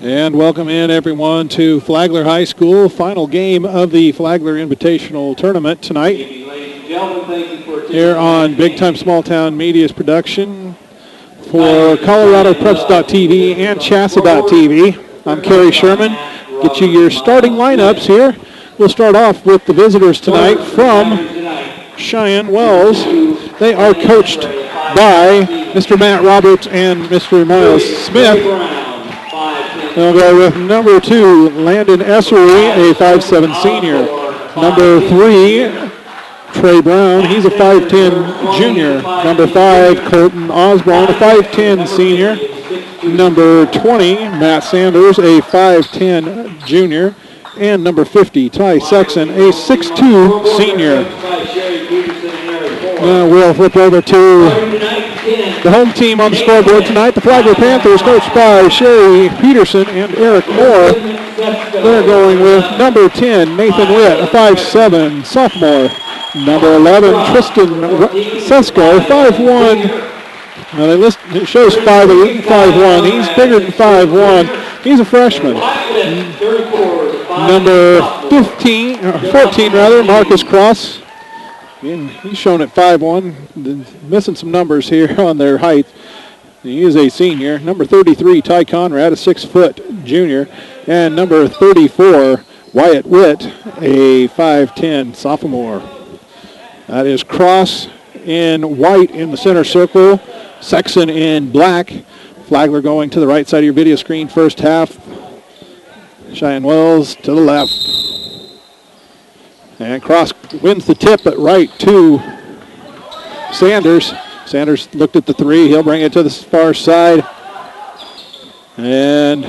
And welcome in, everyone, to Flagler High School, final game of the Flagler Invitational Tournament tonight. Here on Big Time Small Town Media's production for ColoradoPreps.tv and Chassa.tv. I'm Kerry Sherman. Get you your starting lineups here. We'll start off with the visitors tonight from Cheyenne Wells. They are coached by Mr. Matt Roberts and Mr. Miles Smith. They'll go with number 2, Landon Essery, a 5'7" senior. Number 3, Trey Brown, he's a 5'10" junior. Number 5, Colton Osborne, a 5'10" senior. Number 20, Matt Sanders, a 5'10" junior. And number 50, Ty Sexton, a 6'2" senior. We'll flip over to the home team on the scoreboard tonight, the Flagler Panthers, coached by Sherry Peterson and Eric Moore. They're going with number 10, Nathan Witt, a 5'7" sophomore. Number 11, Tristan Sesko, 5'1". Now it shows 5'8", 5'1". He's bigger than 5'1". He's a freshman. Number 14, Marcus Cross. Again, he's shown at 5'1", missing some numbers here on their height. He is a senior. Number 33, Ty Conrad, a 6' junior. And number 34, Wyatt Witt, a 5'10" sophomore. That is Cross in white in the center circle, Sexton in black. Flagler going to the right side of your video screen first half. Cheyenne Wells to the left. And Cross wins the tip at right to Sanders. Sanders looked at the 3. He'll bring it to the far side. And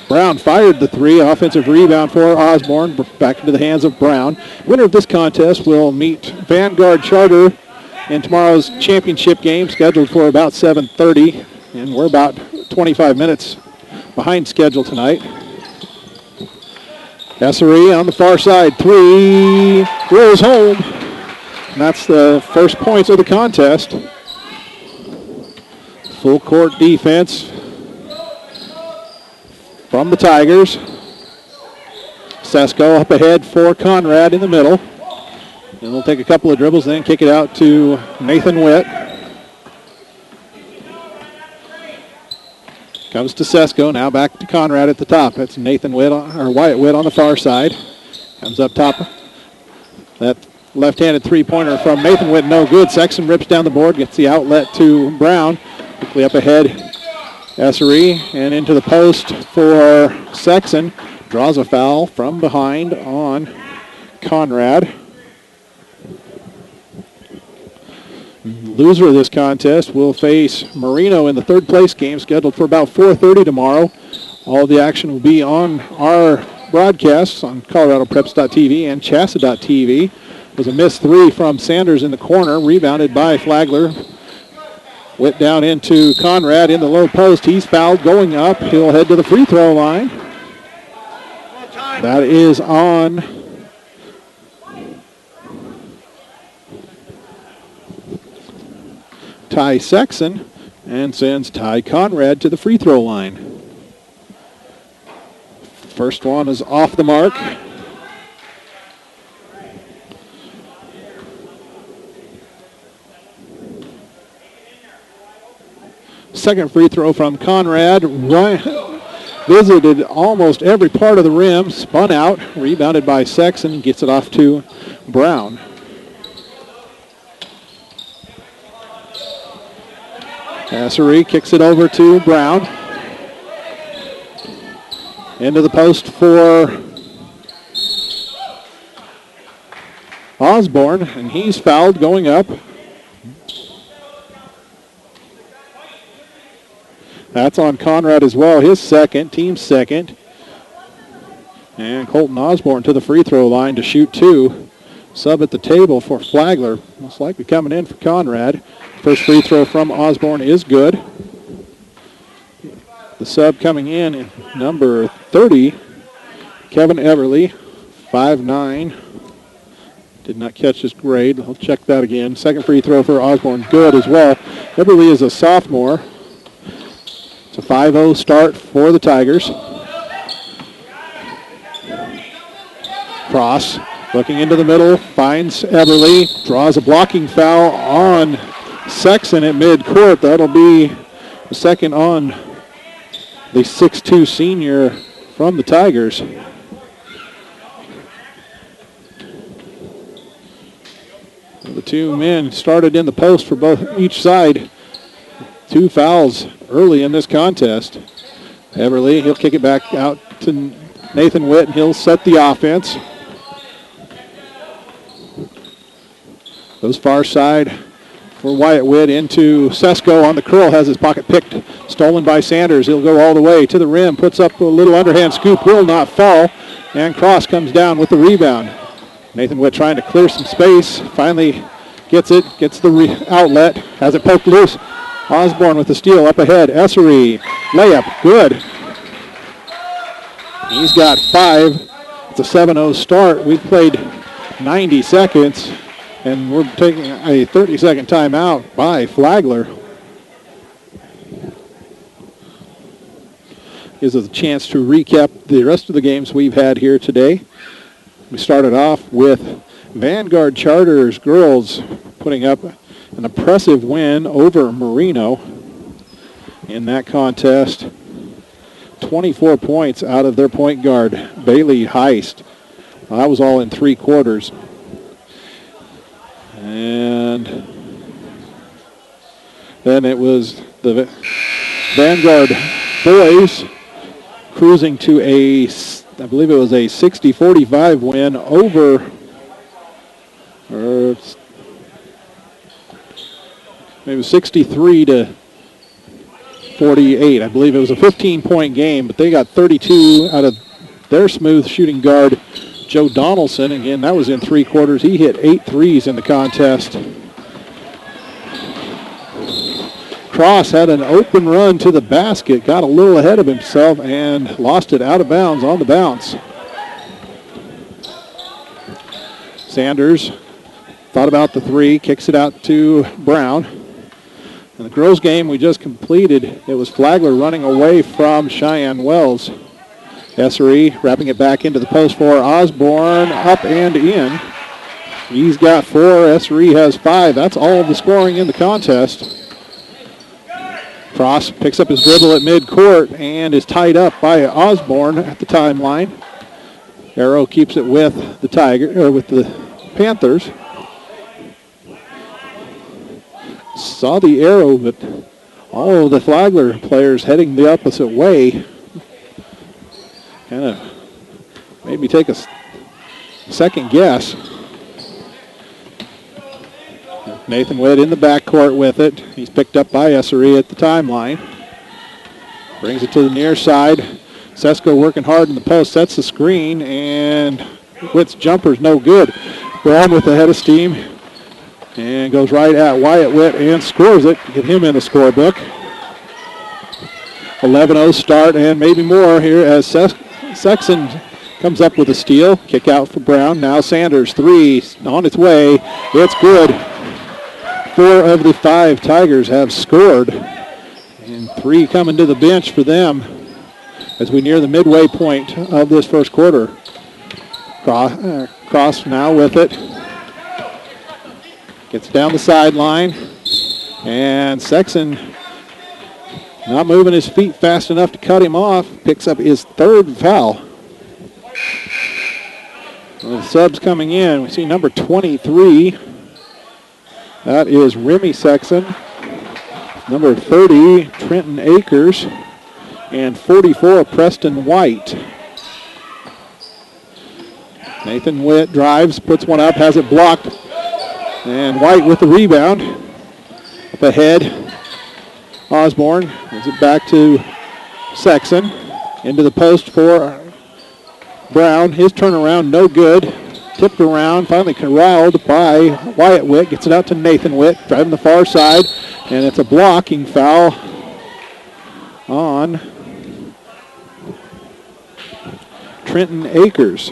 Brown fired the 3. Offensive rebound for Osborne. Back into the hands of Brown. Winner of this contest will meet Vanguard Charter in tomorrow's championship game, scheduled for about 7:30. And we're about 25 minutes behind schedule tonight. Essery on the far side, 3, rolls home. And that's the first points of the contest. Full court defense from the Tigers. Sesko up ahead for Conrad in the middle. And we'll take a couple of dribbles, then kick it out to Nathan Witt. Comes to Sesko, now back to Conrad at the top. That's Nathan Witt, or Wyatt Witt on the far side. Comes up top. That left-handed three-pointer from Nathan Witt, no good. Sexton rips down the board, gets the outlet to Brown. Quickly up ahead, Essery, and into the post for Sexton. Draws a foul from behind on Conrad. Loser of this contest will face Marino in the third place game, scheduled for about 4:30 tomorrow. All the action will be on our broadcasts on ColoradoPreps.tv and Chassa.tv. There's a missed 3 from Sanders in the corner, rebounded by Flagler. Went down into Conrad in the low post. He's fouled going up. He'll head to the free throw line. That is on Ty Sexton, and sends Ty Conrad to the free throw line. First one is off the mark. Second free throw from Conrad. Visited almost every part of the rim, spun out, rebounded by Sexton, gets it off to Brown. Essery kicks it over to Brown. Into the post for Osborne, and he's fouled going up. That's on Conrad as well, his second, team second. And Colton Osborne to the free throw line to shoot 2. Sub at the table for Flagler, most likely coming in for Conrad. First free throw from Osborne is good. The sub coming in, number 30, Kevin Everly, 5'9". Did not catch his grade. I'll check that again. Second free throw for Osborne, good as well. Everly is a sophomore. It's a 5-0 start for the Tigers. Cross looking into the middle, finds Eberly, draws a blocking foul on Sexton at midcourt. That'll be the second on the 6'2 senior from the Tigers. The two men started in the post for each side. 2 fouls early in this contest. Eberly, he'll kick it back out to Nathan Witt. He'll set the offense. Goes far side for Wyatt Witt into Sesko on the curl. Has his pocket picked. Stolen by Sanders. He'll go all the way to the rim. Puts up a little underhand scoop. Will not fall. And Cross comes down with the rebound. Nathan Witt trying to clear some space. Finally gets it. Gets the outlet. Has it poked loose. Osborne with the steal up ahead. Essery. Layup. Good. He's got 5. It's a 7-0 start. We've played 90 seconds. And we're taking a 30-second timeout by Flagler. Gives us a chance to recap the rest of the games we've had here today. We started off with Vanguard Charters girls putting up an impressive win over Marino in that contest. 24 points out of their point guard, Bailey Heist. Well, that was all in 3 quarters. And then it was the Vanguard boys cruising to I believe it was a 60-45 win over, or maybe 63-48. I believe it was a 15-point game, but they got 32 out of their smooth shooting guard, Joe Donaldson. Again, that was in 3 quarters. He hit 8 threes in the contest. Cross had an open run to the basket, got a little ahead of himself, and lost it out of bounds on the bounce. Sanders thought about the 3, kicks it out to Brown. In the girls' game we just completed, it was Flagler running away from Cheyenne Wells. Essery wrapping it back into the post for Osborne, up and in. He's got 4, Essery has 5. That's all of the scoring in the contest. Cross picks up his dribble at midcourt and is tied up by Osborne at the timeline. Arrow keeps it with the Panthers. Saw the arrow, but all of the Flagler players heading the opposite way. Kind of made me take a second guess. Nathan Witt in the backcourt with it. He's picked up by Essery at the timeline. Brings it to the near side. Sesko working hard in the post, sets the screen, and Witt's jumper's no good. Brown with the head of steam and goes right at Wyatt Witt and scores it. Get him in the scorebook. 11-0 start and maybe more here as Sexton comes up with a steal. Kick out for Brown. Now Sanders, 3 on its way. It's good. 4 of the 5 Tigers have scored. And 3 coming to the bench for them as we near the midway point of this first quarter. Cross now with it. Gets down the sideline. And Sexton not moving his feet fast enough to cut him off. Picks up his 3rd foul. Well, the subs coming in. We see number 23. That is Remy Sexton. Number 30, Trenton Akers. And 44, Preston White. Nathan Witt drives, puts one up, has it blocked. And White with the rebound. Up ahead, Osborne gives it back to Sexton. Into the post for Brown. His turnaround, no good. Tipped around, finally corralled by Wyatt Witt. Gets it out to Nathan Witt, driving the far side. And it's a blocking foul on Trenton Akers.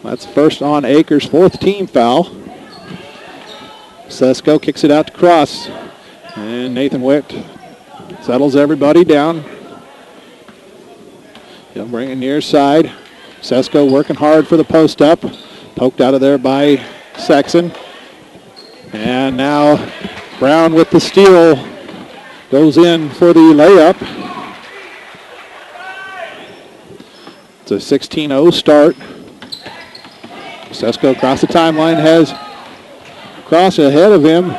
That's first on Akers, 4th team foul. Sesko kicks it out to Cross. And Nathan Witt settles everybody down. He'll bring it near side. Sesko working hard for the post up. Poked out of there by Sexton. And now Brown with the steal goes in for the layup. It's a 16-0 start. Sesko across the timeline, has cross ahead of him.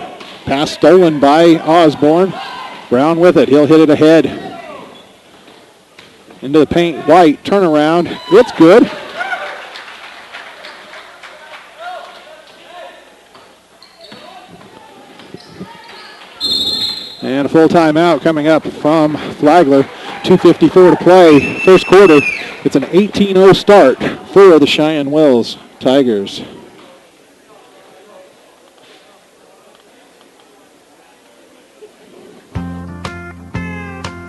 Pass stolen by Osborne. Brown with it. He'll hit it ahead. Into the paint. White, turnaround. It's good. And a full timeout coming up from Flagler. 2:54 to play. First quarter. It's an 18-0 start for the Cheyenne Wells Tigers.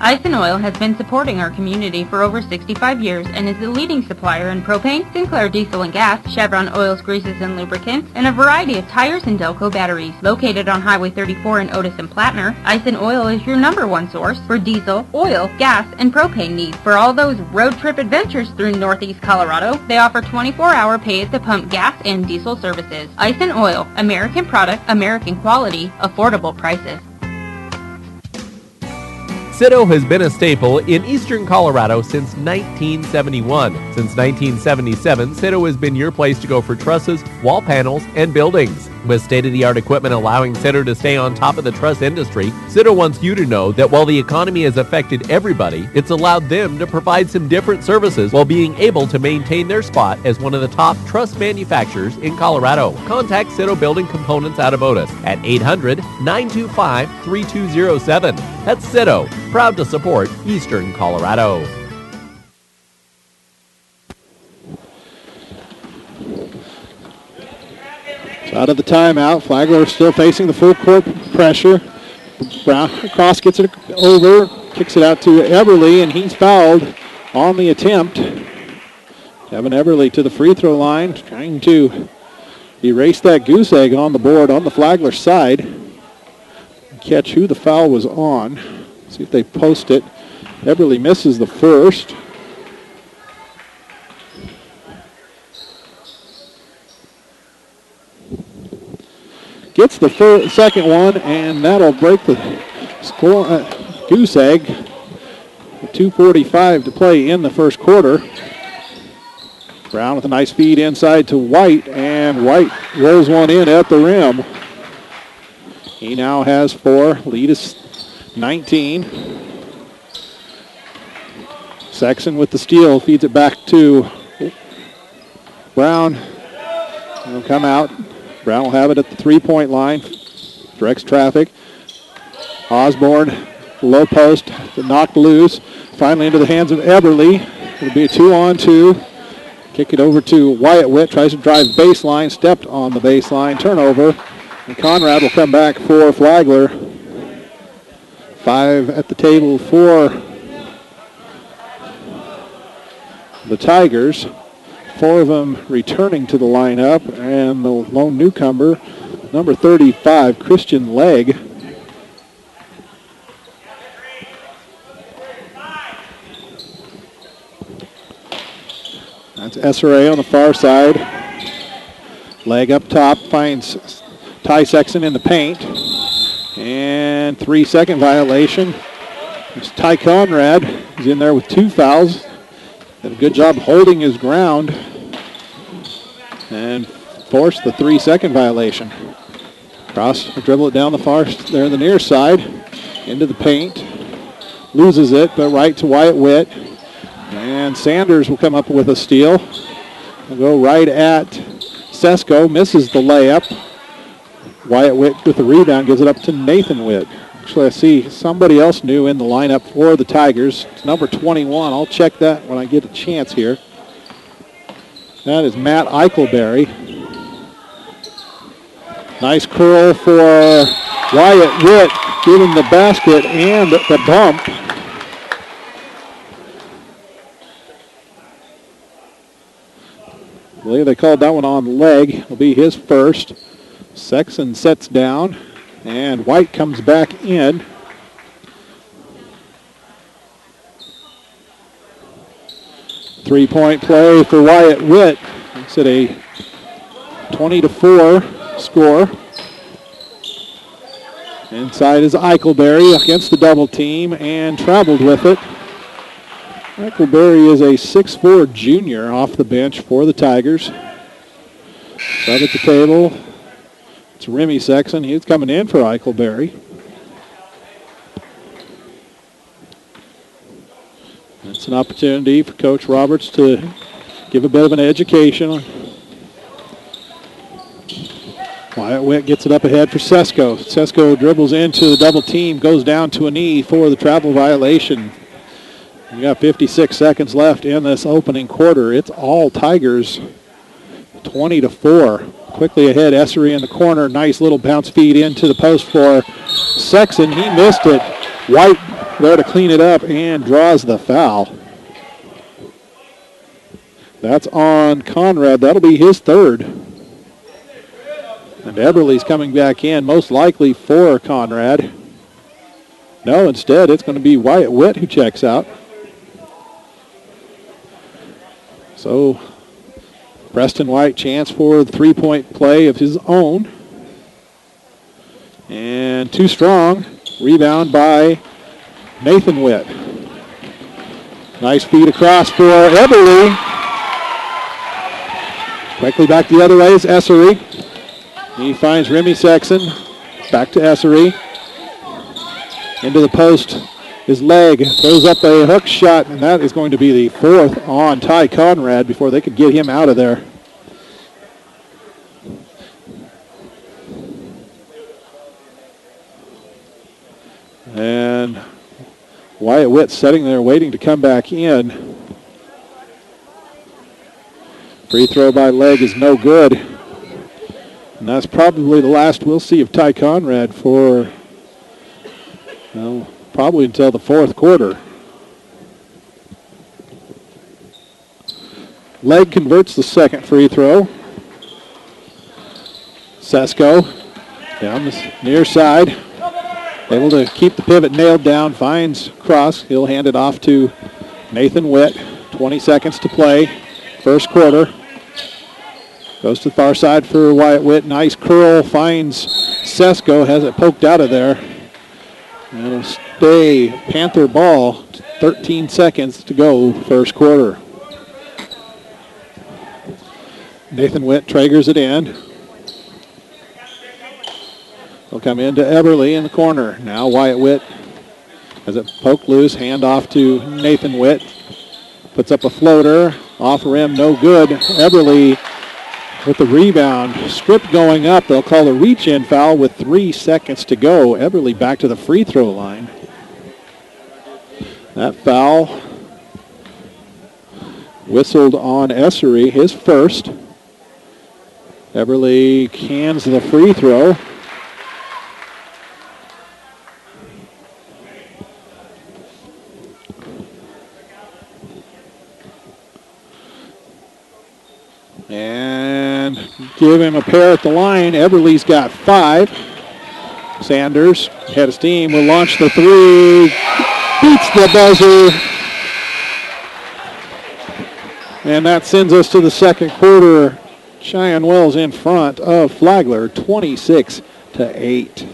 Ice and Oil has been supporting our community for over 65 years and is the leading supplier in propane, Sinclair diesel and gas, Chevron oils, greases, and lubricants, and a variety of tires and Delco batteries. Located on Highway 34 in Otis and Plattner, Ice and Oil is your #1 source for diesel, oil, gas, and propane needs. For all those road trip adventures through Northeast Colorado, they offer 24-hour pay-at-the-pump gas and diesel services. Ice and Oil, American product, American quality, affordable prices. Citto has been a staple in eastern Colorado since 1971. Since 1977, Citto has been your place to go for trusses, wall panels, and buildings. With state-of-the-art equipment allowing Citto to stay on top of the truss industry, Citto wants you to know that while the economy has affected everybody, it's allowed them to provide some different services while being able to maintain their spot as one of the top truss manufacturers in Colorado. Contact Citto Building Components out of Otis at 800-925-3207. That's Citto, proud to support eastern Colorado. Out of the timeout, Flagler still facing the full court pressure. Brown across, gets it over, kicks it out to Everly, and he's fouled on the attempt. Kevin Everly to the free throw line, trying to erase that goose egg on the board on the Flagler side. Catch who the foul was on. See if they post it. Everly misses the first. Gets the second one, and that'll break the score goose egg. 2:45 to play in the first quarter. Brown with a nice feed inside to White, and White rolls one in at the rim. He now has 4. Lead is 19. Sexton with the steal, feeds it back to Brown. He'll come out. Brown will have it at the three-point line. Directs traffic. Osborne, low post, knocked loose. Finally into the hands of Everly. It'll be a 2-on-2. Kick it over to Wyatt Witt. Tries to drive baseline. Stepped on the baseline. Turnover. And Conrad will come back for Flagler. 5 at the table for the Tigers. 4 of them returning to the lineup, and the lone newcomer, number 35, Christian Legg. That's SRA on the far side. Legg up top, finds Ty Sexton in the paint. And 3-second violation. It's Ty Conrad. He's in there with 2 fouls. Did a good job holding his ground and forced the 3-second violation. Cross, dribble it down the far, there the near side, into the paint. Loses it, but right to Wyatt Witt. And Sanders will come up with a steal. Will go right at Sesko, misses the layup. Wyatt Witt with the rebound, gives it up to Nathan Witt. Actually, I see somebody else new in the lineup for the Tigers. It's number 21. I'll check that when I get a chance here. That is Matt Eichelberry. Nice curl for Wyatt Witt, giving the basket and the bump. I believe they called that one on leg. It'll be his first. Sexton sets down. And White comes back in. Three-point play for Wyatt Witt. It's at a 20-4 score. Inside is Eichelberry against the double team and traveled with it. Eichelberry is a 6'4 junior off the bench for the Tigers. Sub at the table. It's Remy Sexton. He's coming in for Eichelberry. It's an opportunity for Coach Roberts to give a bit of an education. Wyatt Witt gets it up ahead for Sesko. Sesko dribbles into the double team, goes down to a knee for the travel violation. We got 56 seconds left in this opening quarter. It's all Tigers, 20-4. Quickly ahead, Essery in the corner. Nice little bounce feed into the post for Sexton. He missed it. White there to clean it up and draws the foul. That's on Conrad. That'll be his third. And Eberle's coming back in, most likely for Conrad. No, instead it's going to be Wyatt Witt who checks out. So Preston White chance for the three-point play of his own. And too strong. Rebound by Nathan Witt. Nice feed across for Eberle. Quickly back the other way is Essery. He finds Remy Sexton. Back to Essery. Into the post. His leg throws up a hook shot, and that is going to be the fourth on Ty Conrad before they could get him out of there. And Wyatt Witt sitting there waiting to come back in. Free throw by Leg is no good. And that's probably the last we'll see of Ty Conrad for, well, probably until the fourth quarter. Leg converts the second free throw. Sesko down the near side. Able to keep the pivot nailed down. Finds Cross. He'll hand it off to Nathan Witt. 20 seconds to play. First quarter. Goes to the far side for Wyatt Witt. Nice curl. Finds Sesko. Has it poked out of there. And it'll stay Panther ball. 13 seconds to go first quarter. Nathan Witt triggers it in. He'll come into Eberle in the corner. Now Wyatt Witt has it poked loose. Hand off to Nathan Witt. Puts up a floater. Off rim, no good. Eberle with the rebound. Strip going up. They'll call a reach-in foul with 3 seconds to go. Eberle back to the free throw line. That foul whistled on Essery, his first. Eberle cans the free throw. And give him a pair at the line. Eberle's got 5. Sanders, head of steam, will launch the three. Beats the buzzer. And that sends us to the second quarter. Cheyenne Wells in front of Flagler, 26-8.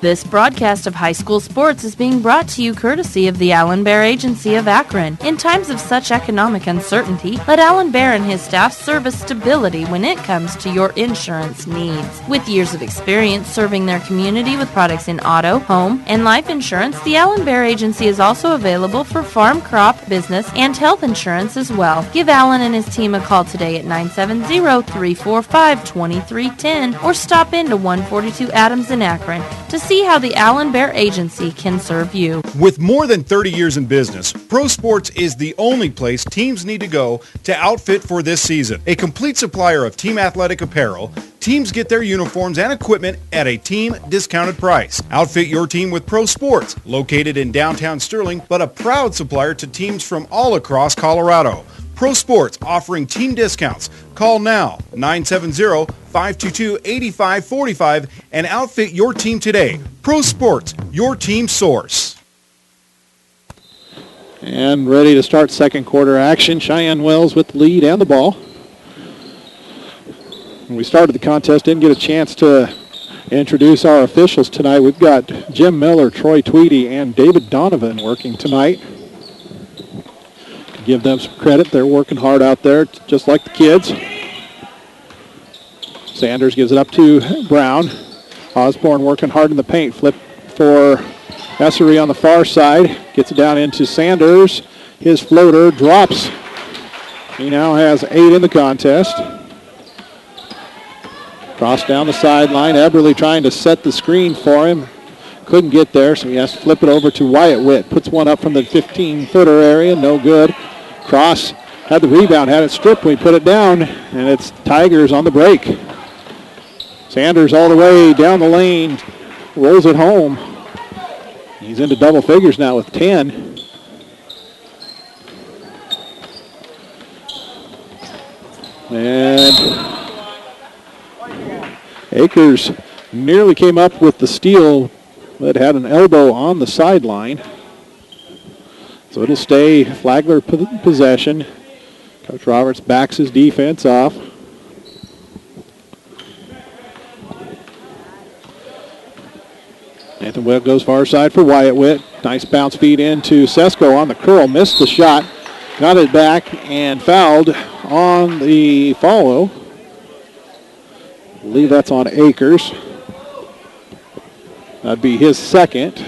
This broadcast of high school sports is being brought to you courtesy of the Allen Bear Agency of Akron. In times of such economic uncertainty, let Allen Bear and his staff serve as stability when it comes to your insurance needs. With years of experience serving their community with products in auto, home, and life insurance, the Allen Bear Agency is also available for farm, crop, business, and health insurance as well. Give Allen and his team a call today at 970-345-2310 or stop into 142 Adams in Akron to see how the Allen Bear Agency can serve you. With more than 30 years in business, Pro Sports is the only place teams need to go to outfit for this season. A complete supplier of team athletic apparel, teams get their uniforms and equipment at a team discounted price. Outfit your team with Pro Sports, located in downtown Sterling, but a proud supplier to teams from all across Colorado. Pro Sports offering team discounts. Call now, 970-522-8545, and outfit your team today. Pro Sports, your team source. And ready to start second quarter action. Cheyenne Wells with the lead and the ball. When we started the contest, didn't get a chance to introduce our officials tonight. We've got Jim Miller, Troy Tweedy, and David Donovan working tonight. Give them some credit. They're working hard out there, just like the kids. Sanders gives it up to Brown. Osborne working hard in the paint. Flip for Essery on the far side. Gets it down into Sanders. His floater drops. He now has 8 in the contest. Cross down the sideline. Eberly trying to set the screen for him. Couldn't get there, so he has to flip it over to Wyatt Witt. Puts one up from the 15-footer area. No good. Cross had the rebound, had it stripped when he put it down, and it's Tigers on the break. Sanders all the way down the lane. Rolls it home. He's into double figures now with 10. And Akers nearly came up with the steal, but had an elbow on the sideline. So it'll stay Flagler possession. Coach Roberts backs his defense off. Nathan Witt goes far side for Wyatt Witt. Nice bounce feed into Sesko on the curl. Missed the shot. Got it back and fouled on the follow. I believe that's on Akers. That'd be his second.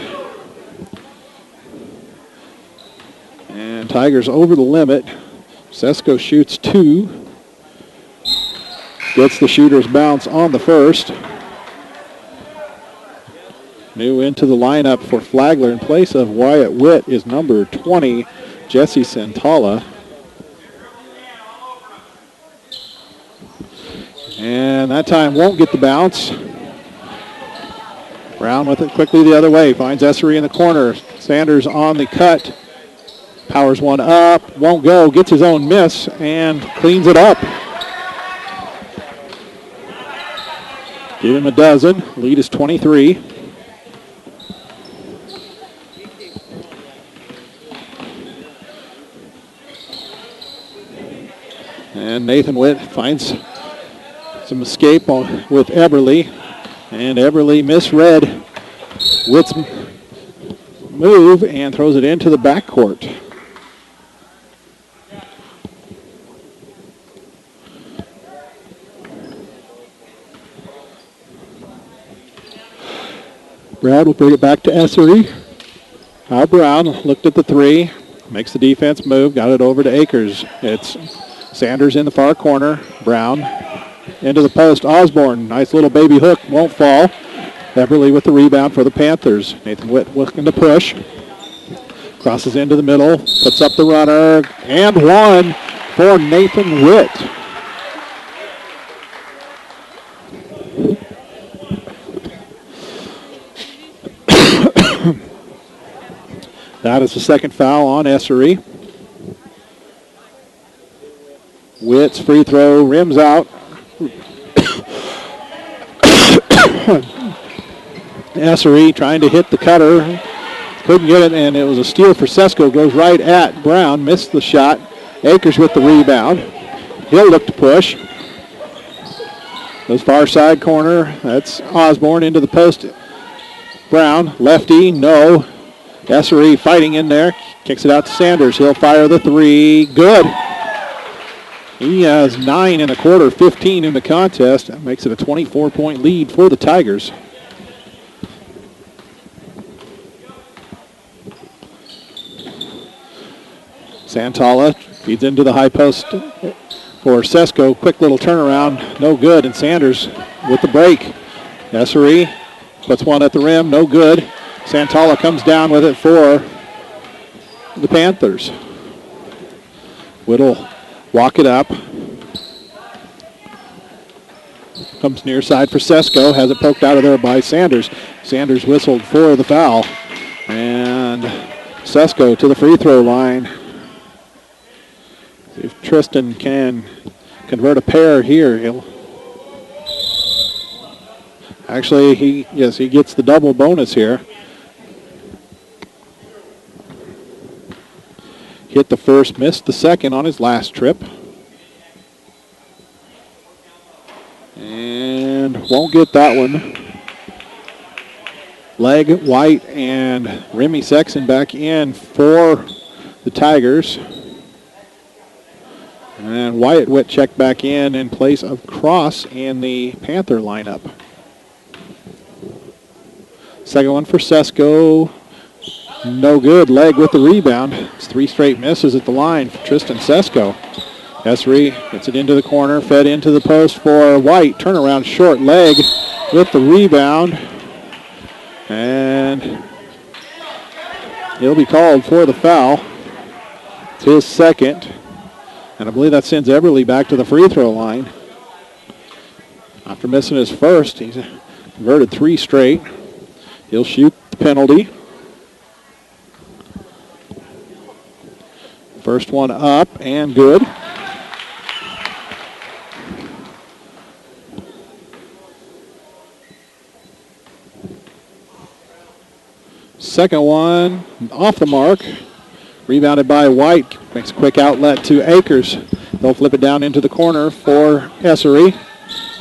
And Tigers over the limit. Sesko shoots 2. Gets the shooter's bounce on the first. New into the lineup for Flagler in place of Wyatt Witt is number 20, Jesse Santala. And that time won't get the bounce. Brown with it quickly the other way. Finds Essery in the corner. Sanders on the cut. Powers one up. Won't go. Gets his own miss and cleans it up. Give him a dozen. Lead is 23. And Nathan Witt finds some escape with Eberly. And Eberly misread Witt's move and throws it into the backcourt. Brad will bring it back to Essery. Al Brown looked at the 3, makes the defense move, got it over to Akers. It's Sanders in the far corner. Brown into the post. Osborne, nice little baby hook, won't fall. Eberly with the rebound for the Panthers. Nathan Witt looking to push. Crosses into the middle, puts up the runner, and one for Nathan Witt. That is the second foul on Essery. Witt's free throw rims out. Essery trying to hit the cutter. Couldn't get it, and it was a steal for Sesko. Goes right at Brown. Missed the shot. Akers with the rebound. He'll look to push. Goes far side corner. That's Osborne into the post. Brown, lefty, no. Essery fighting in there. Kicks it out to Sanders. He'll fire the 3. Good. He has 9 in the quarter, 15 in the contest. That makes it a 24-point lead for the Tigers. Santala feeds into the high post for Sesko. Quick little turnaround, no good. And Sanders with the break. Essery puts one at the rim, no good. Santala comes down with it for the Panthers. Whittle walk it up. Comes near side for Sesko. Has it poked out of there by Sanders. Sanders whistled for the foul. And Sesko to the free throw line. See If Tristan can convert a pair here, he'll actually, he gets the double bonus here. Hit the first, missed the second on his last trip. And won't get that one. Leg, White, and Remy Sexton back in for the Tigers. And Wyatt Witt checked back in place of Cross in the Panther lineup. Second one for Sesko. No good. Leg with the rebound. It's 3 straight misses at the line for Tristan Sesko. Esri gets it into the corner, fed into the post for White. Turnaround short. Leg with the rebound. And he'll be called for the foul. It's his second. And I believe that sends Eberly back to the free throw line. After missing his first, he's converted 3 straight. He'll shoot the penalty. First one up and good. Second one off the mark. Rebounded by White. Makes a quick outlet to Akers. They'll flip it down into the corner for Essery.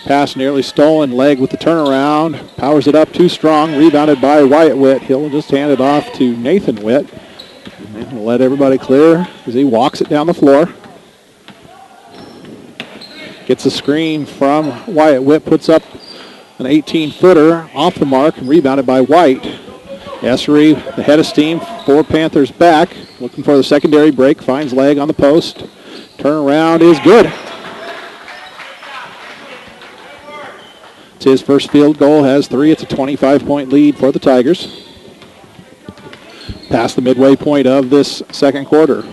Pass nearly stolen. Leg with the turnaround. Powers it up too strong. Rebounded by Wyatt Witt. He'll just hand it off to Nathan Witt. And we'll let everybody clear as he walks it down the floor. Gets a screen from Wyatt Witt. Puts up an 18-footer off the mark. Rebounded by White. Essery, the head of steam, 4 Panthers back. Looking for the secondary break. Finds Leg on the post. Turnaround is good. It's his first field goal. Has 3. It's a 25-point lead for the Tigers. Past the midway point of this second quarter.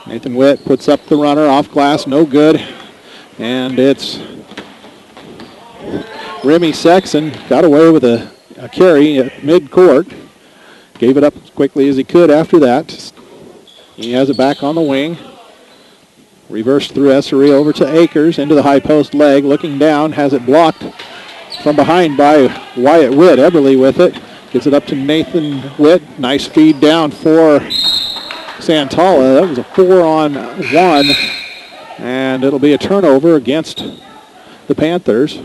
Nathan Witt puts up the runner off glass. No good. And it's Remy Sexton. Got away with a carry at mid-court. Gave it up as quickly as he could after that. He has it back on the wing. Reversed through Essery over to Akers into the high post. Leg looking down. Has it blocked from behind by Wyatt Witt. Eberly with it. Gets it up to Nathan Witt. Nice feed down for Santala. That was a 4-on-1. And it'll be a turnover against the Panthers.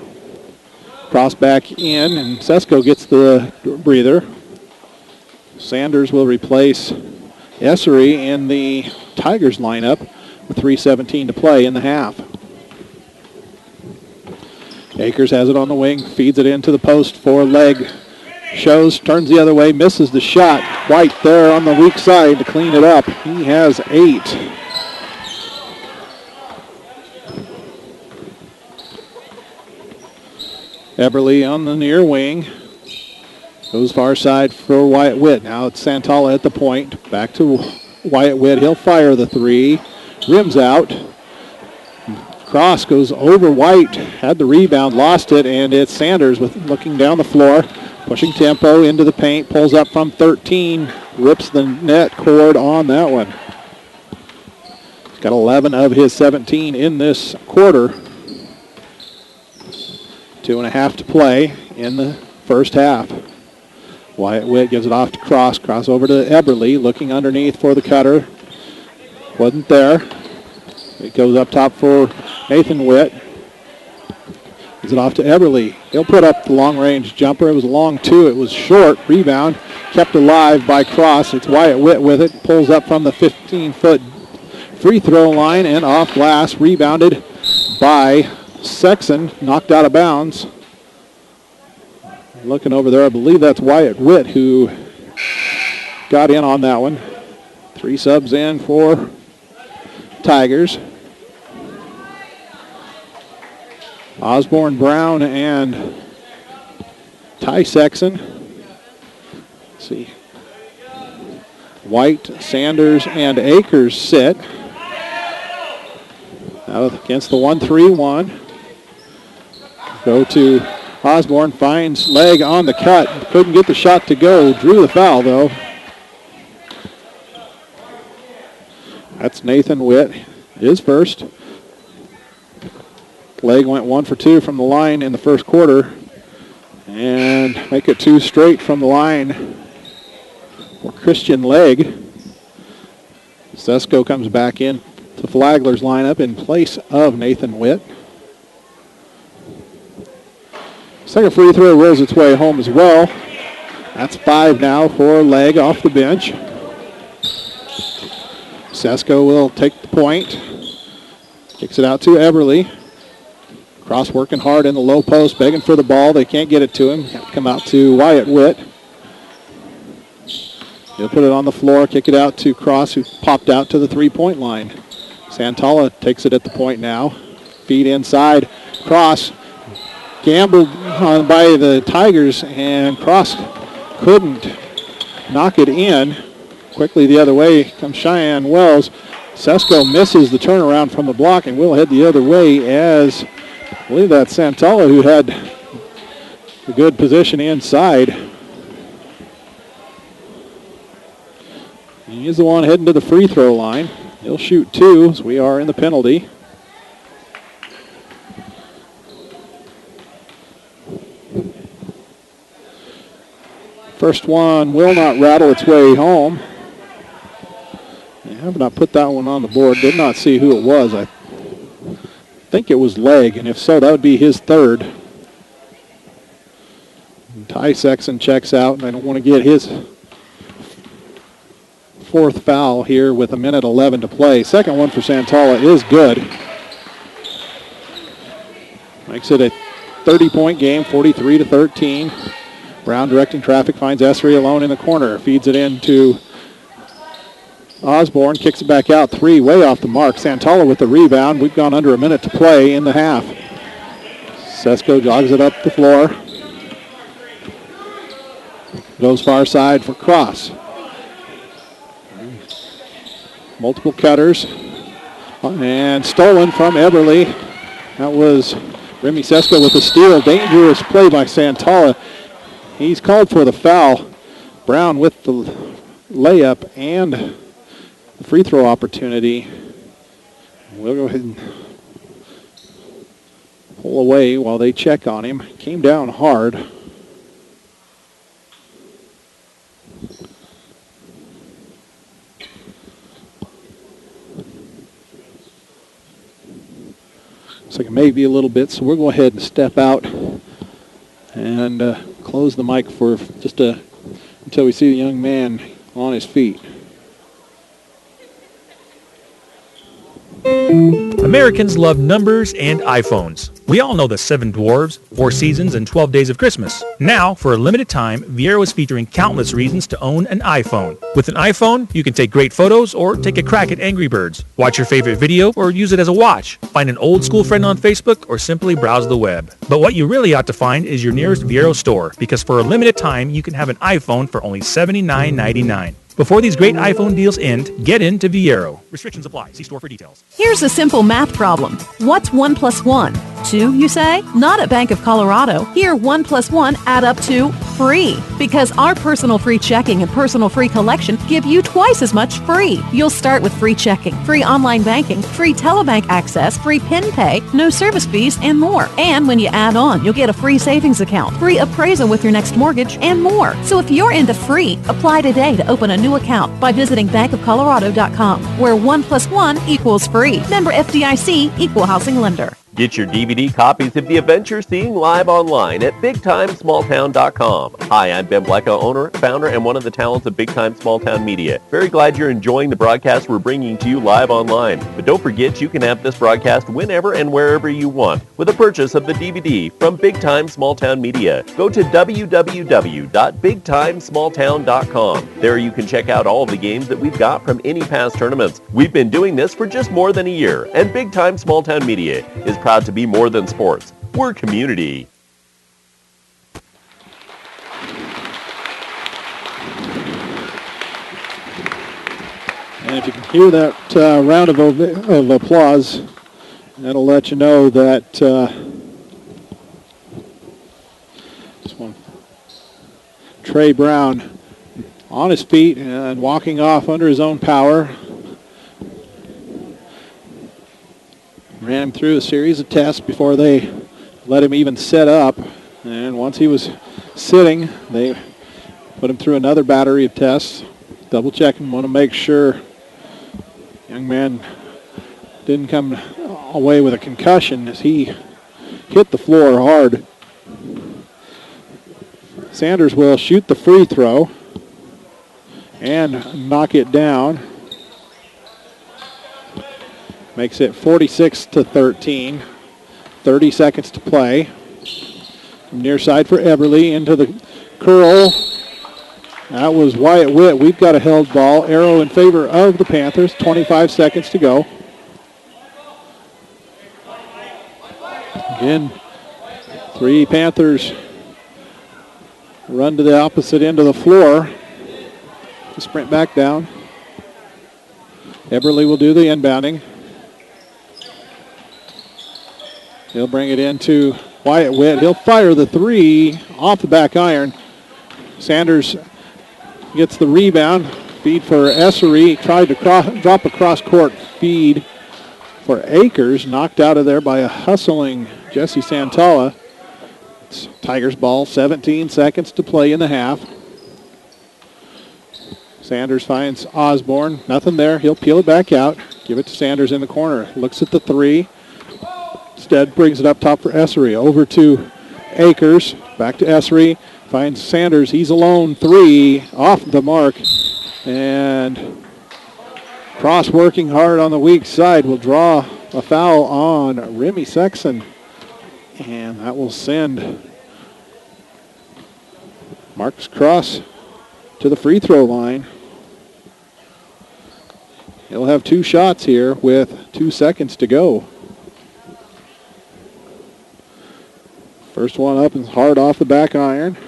Cross back in, and Sesko gets the breather. Sanders will replace Essery in the Tigers lineup with 3:17 to play in the half. Akers has it on the wing, feeds it into the post for Leg. Shows, turns the other way, misses the shot. White there on the weak side to clean it up. He has 8. Eberly on the near wing. Goes far side for Wyatt Witt. Now it's Santala at the point. Back to Wyatt Witt. He'll fire the 3. Rims out. Cross goes over White. Had the rebound, lost it, and it's Sanders with looking down the floor. Pushing tempo into the paint. Pulls up from 13. Rips the net cord on that one. He's got 11 of his 17 in this quarter. 2.5 to play in the first half. Wyatt Witt gives it off to Cross. Cross over to Eberly, looking underneath for the cutter. Wasn't there. It goes up top for Nathan Witt. Gives it off to Eberly. He'll put up the long-range jumper. It was a long 2. It was short. Rebound kept alive by Cross. It's Wyatt Witt with it. Pulls up from the 15-foot free throw line and off glass. Rebounded by Sexton, knocked out of bounds. Looking over there, I believe that's Wyatt Witt who got in on that one. 3 subs in for Tigers. Osborne, Brown, and Ty Sexton. Let's see. White, Sanders, and Akers sit. Out against the 1-3-1. Go to Osborne, finds Leg on the cut. Couldn't get the shot to go. Drew the foul, though. That's Nathan Witt. is first. Legg went 1 for 2 from the line in the first quarter and make it 2 straight from the line for Christian Legg. Sesko comes back in to Flagler's lineup in place of Nathan Witt. Second free throw rolls its way home as well. That's 5 now for Legg off the bench. Sesko will take the point. Kicks it out to Eberly. Cross working hard in the low post, begging for the ball. They can't get it to him. Come out to Wyatt Witt. He'll put it on the floor, kick it out to Cross, who popped out to the three-point line. Santala takes it at the point now. Feed inside. Cross gambled on by the Tigers, and Cross couldn't knock it in. Quickly the other way comes Cheyenne Wells. Sesko misses the turnaround from the block and will head the other way as I believe that's Santala who had a good position inside. He's the one heading to the free throw line. He'll shoot 2 as we are in the penalty. First one will not rattle its way home. I have not put that one on the board. Did not see who it was. I think it was Legg, and if so, that would be his third. And Ty Sexton checks out, and I don't want to get his fourth foul here with 1:11 to play. Second one for Santala is good. Makes it a 30-point game, 43-13. Brown directing traffic, finds Esri alone in the corner. Feeds it into Osborne, kicks it back out. 3 way off the mark. Santala with the rebound. We've gone under a minute to play in the half. Sesko jogs it up the floor. Goes far side for Cross. Multiple cutters. And stolen from Eberly. That was Remy Sesko with the steal. Dangerous play by Santala. He's called for the foul. Brown with the layup and the free throw opportunity. We'll go ahead and pull away while they check on him. Came down hard. Looks like it may be a little bit, so we'll go ahead and step out and close the mic for just until we see the young man on his feet. Americans love numbers and iPhones. We all know the 7 Dwarves, 4 Seasons, and 12 Days of Christmas. Now, for a limited time, Viero is featuring countless reasons to own an iPhone. With an iPhone, you can take great photos or take a crack at Angry Birds, watch your favorite video, or use it as a watch, find an old school friend on Facebook, or simply browse the web. But what you really ought to find is your nearest Viero store, because for a limited time, you can have an iPhone for only $79.99. Before these great iPhone deals end, get into Viero. Restrictions apply. See store for details. Here's a simple math problem. What's 1 plus 1? 2, you say? Not at Bank of Colorado. Here, 1 plus 1 add up to free. Because our personal free checking and personal free collection give you twice as much free. You'll start with free checking, free online banking, free telebank access, free PIN pay, no service fees, and more. And when you add on, you'll get a free savings account, free appraisal with your next mortgage, and more. So if you're into free, apply today to open a new account by visiting bankofcolorado.com, where 1 plus 1 equals free. Member FDIC, Equal Housing Lender. Get your DVD copies of the events you're seeing live online at BigTimeSmallTown.com. Hi, I'm Ben Blecko, owner, founder, and one of the talents of Big Time Small Town Media. Very glad you're enjoying the broadcast we're bringing to you live online. But don't forget you can have this broadcast whenever and wherever you want with a purchase of the DVD from Big Time Small Town Media. Go to www.BigTimeSmallTown.com. There you can check out all of the games that we've got from any past tournaments. We've been doing this for just more than a year, and Big Time Small Town Media is proud to be more than sports. We're community. And if you can hear that round of applause, that'll let you know that Trey Brown on his feet and walking off under his own power. ran him through a series of tests before they let him even set up. And once he was sitting, they put him through another battery of tests. Double checking, want to make sure young man didn't come away with a concussion as he hit the floor hard. Sanders will shoot the free throw and knock it down. Makes it 46-13. 30 seconds to play. Near side for Eberly into the curl. That was Wyatt Witt. We've got a held ball. Arrow in favor of the Panthers. 25 seconds to go. Again, 3 Panthers run to the opposite end of the floor. Sprint back down. Eberly will do the inbounding. He'll bring it into Wyatt Witt. He'll fire the 3 off the back iron. Sanders gets the rebound. Feed for Essery. Tried to drop a cross-court feed for Akers. Knocked out of there by a hustling Jesse Santala. It's Tigers ball. 17 seconds to play in the half. Sanders finds Osborne. Nothing there. He'll peel it back out. Give it to Sanders in the corner. Looks at the 3. Instead brings it up top for Essery. Over to Akers. Back to Essery. Finds Sanders. He's alone. 3 off the mark. And Cross working hard on the weak side will draw a foul on Remy Sexton. And that will send Marcus Cross to the free throw line. He'll have 2 shots here with 2 seconds to go. First one up is hard off the back iron.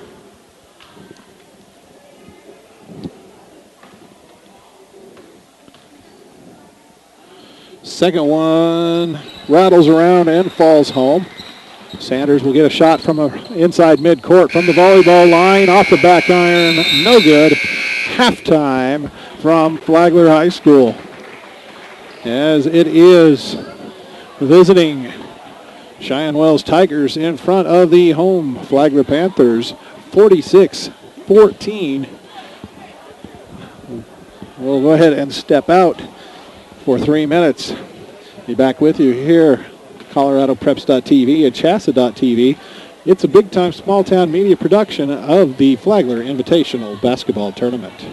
Second one rattles around and falls home. Sanders will get a shot from inside midcourt from the volleyball line off the back iron. No good. Halftime from Flagler High School. As it is visiting Cheyenne Wells Tigers in front of the home Flagler Panthers, 46-14. We'll go ahead and step out for 3 minutes. Be back with you here, ColoradoPreps.tv and Chassa.tv. It's a big-time small-town media production of the Flagler Invitational Basketball Tournament.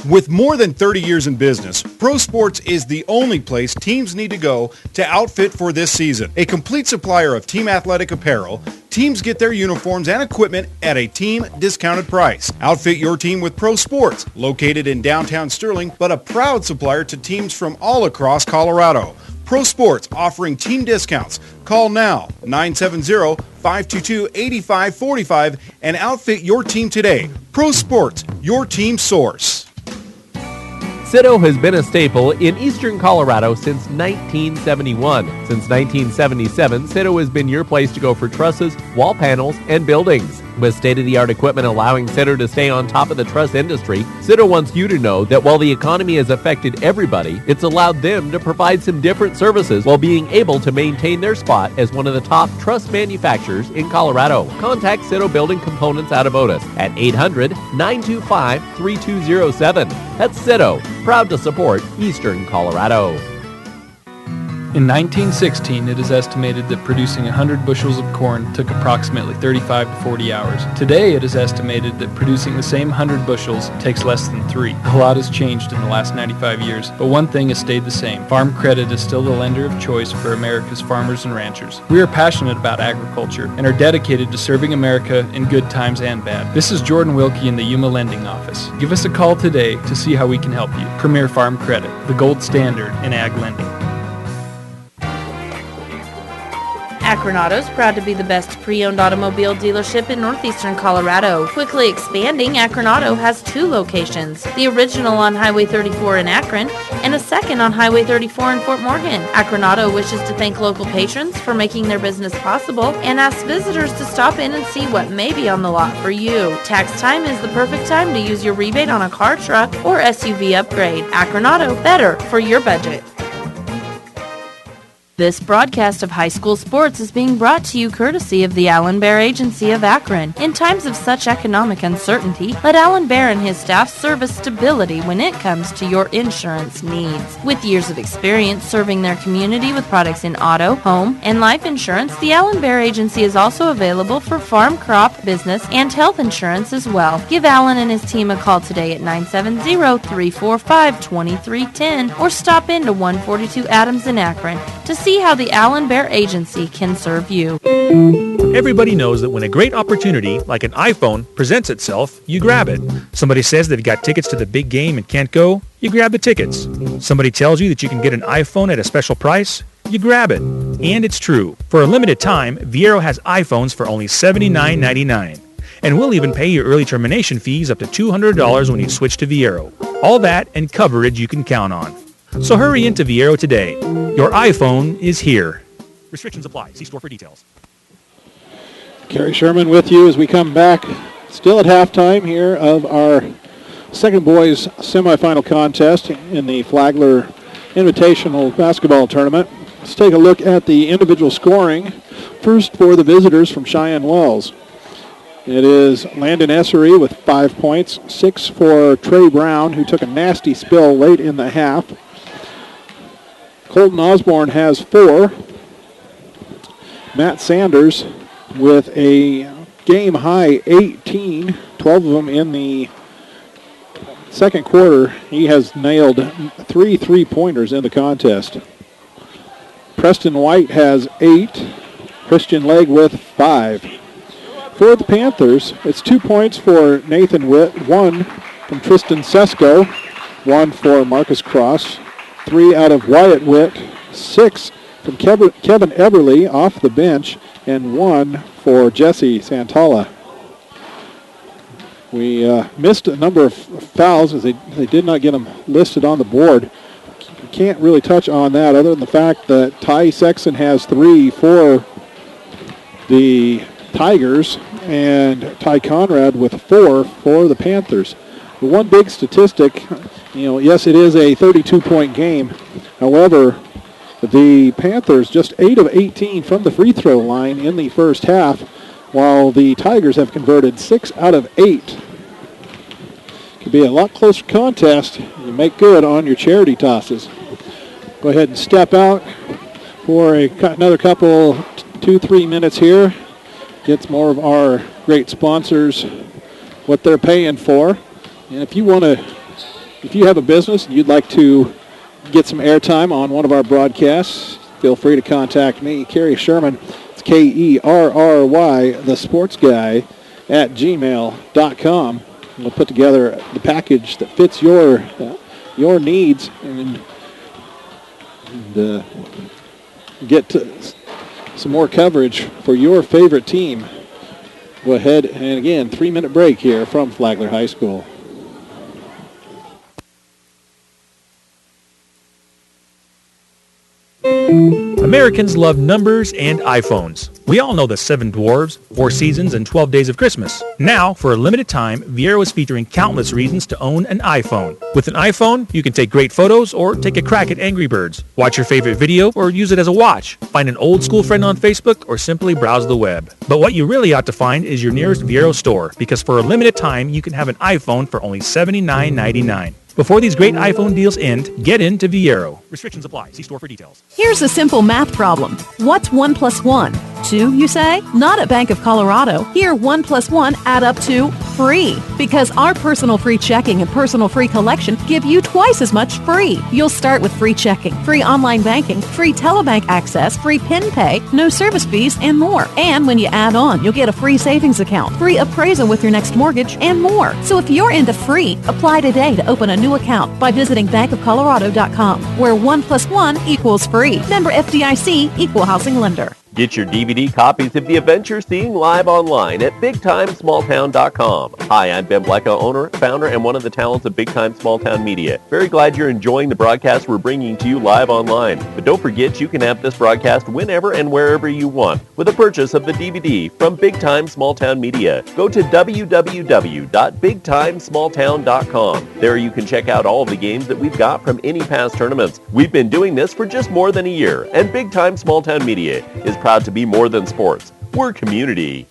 With more than 30 years in business, Pro Sports is the only place teams need to go to outfit for this season. A complete supplier of team athletic apparel, teams get their uniforms and equipment at a team discounted price. Outfit your team with Pro Sports, located in downtown Sterling, but a proud supplier to teams from all across Colorado. Pro Sports offering team discounts. Call now, 970-522-8545, and outfit your team today. Pro Sports, your team source. Citto has been a staple in eastern Colorado since 1971. Since 1977, Citto has been your place to go for trusses, wall panels, and buildings. With state-of-the-art equipment allowing Citto to stay on top of the truss industry, Citto wants you to know that while the economy has affected everybody, it's allowed them to provide some different services while being able to maintain their spot as one of the top truss manufacturers in Colorado. Contact Citto Building Components out of Otis at 800-925-3207. That's Citto, proud to support eastern Colorado. In 1916, it is estimated that producing 100 bushels of corn took approximately 35 to 40 hours. Today, it is estimated that producing the same 100 bushels takes less than 3. A lot has changed in the last 95 years, but one thing has stayed the same. Farm Credit is still the lender of choice for America's farmers and ranchers. We are passionate about agriculture and are dedicated to serving America in good times and bad. This is Jordan Wilkie in the Yuma Lending Office. Give us a call today to see how we can help you. Premier Farm Credit, the gold standard in ag lending. Akron Auto's proud to be the best pre-owned automobile dealership in northeastern Colorado. Quickly expanding, Akron Auto has 2 locations, the original on Highway 34 in Akron and a second on Highway 34 in Fort Morgan. Akron Auto wishes to thank local patrons for making their business possible and asks visitors to stop in and see what may be on the lot for you. Tax time is the perfect time to use your rebate on a car, truck, or SUV upgrade. Akron Auto, better for your budget. This broadcast of high school sports is being brought to you courtesy of the Allen Bear Agency of Akron. In times of such economic uncertainty, let Allen Bear and his staff service stability when it comes to your insurance needs. With years of experience serving their community with products in auto, home, and life insurance, the Allen Bear Agency is also available for farm, crop, business, and health insurance as well. Give Allen and his team a call today at 970-345-2310 or stop into 142 Adams in Akron to see how the Allen Bear Agency can serve you. Everybody knows that when a great opportunity, like an iPhone, presents itself, you grab it. Somebody says they've got tickets to the big game and can't go, you grab the tickets. Somebody tells you that you can get an iPhone at a special price, you grab it. And it's true. For a limited time, Viero has iPhones for only $79.99. And we'll even pay your early termination fees up to $200 when you switch to Viero. All that and coverage you can count on. So hurry into Viero today. Your iPhone is here. Restrictions apply. See store for details. Kerry Sherman with you as we come back. Still at halftime here of our second boys semifinal contest in the Flagler Invitational Basketball Tournament. Let's take a look at the individual scoring. First for the visitors from Cheyenne Wells. It is Landon Essery with 5 points, 6 for Trey Brown, who took a nasty spill late in the half. Colton Osborne has 4. Matt Sanders with a game-high 18, 12 of them in the second quarter. He has nailed 3 3-pointers in the contest. Preston White has 8. Christian Legg with 5. For the Panthers, it's 2 points for Nathan Witt, 1 from Tristan Sesko, 1 for Marcus Cross, 3 out of Wyatt Witt, 6 from Kevin Everly off the bench, and 1 for Jesse Santala. We missed a number of fouls as they did not get them listed on the board. Can't really touch on that other than the fact that Ty Sexton has 3 for the Tigers and Ty Conrad with 4 for the Panthers. The one big statistic, yes, it is a 32-point game. However, the Panthers just 8 of 18 from the free throw line in the first half, while the Tigers have converted 6 out of 8. Could be a lot closer contest. You make good on your charity tosses. Go ahead and step out for another couple, 2-3 minutes here. Gets more of our great sponsors what they're paying for. And if you have a business and you'd like to get some airtime on one of our broadcasts, feel free to contact me, Kerry Sherman. It's Kerry, the sports guy, at gmail.com. We'll put together the package that fits your needs and get to some more coverage for your favorite team. Go ahead and again, 3-minute break here from Flagler High School. Americans love numbers and iPhones. We all know the 7 Dwarves, 4 Seasons, and 12 Days of Christmas. Now, for a limited time, Viero is featuring countless reasons to own an iPhone. With an iPhone, you can take great photos or take a crack at Angry Birds, watch your favorite video, or use it as a watch, find an old school friend on Facebook, or simply browse the web. But what you really ought to find is your nearest Viero store, because for a limited time, you can have an iPhone for only $79.99. Before these great iPhone deals end, get into Viero. Restrictions apply. See store for details. Here's a simple math problem. What's 1 plus 1? 2, you say? Not at Bank of Colorado. Here, 1 plus 1 add up to free. Because our personal free checking and personal free collection give you twice as much free. You'll start with free checking, free online banking, free telebank access, free PIN pay, no service fees, and more. And when you add on, you'll get a free savings account, free appraisal with your next mortgage, and more. So if you're into free, apply today to open a new account by visiting bankofcolorado.com, where 1 plus 1 equals free. Member FDIC, Equal Housing Lender. Get your DVD copies of the events you're seeing live online at BigTimeSmallTown.com. Hi, I'm Ben Blecko, owner, founder, and one of the talents of Big Time Small Town Media. Very glad you're enjoying the broadcast we're bringing to you live online. But don't forget you can have this broadcast whenever and wherever you want with a purchase of the DVD from Big Time Small Town Media. Go to www.BigTimeSmallTown.com. There you can check out all of the games that we've got from any past tournaments. We've been doing this for just more than a year, and Big Time Small Town Media is proud to be more than sports. We're community.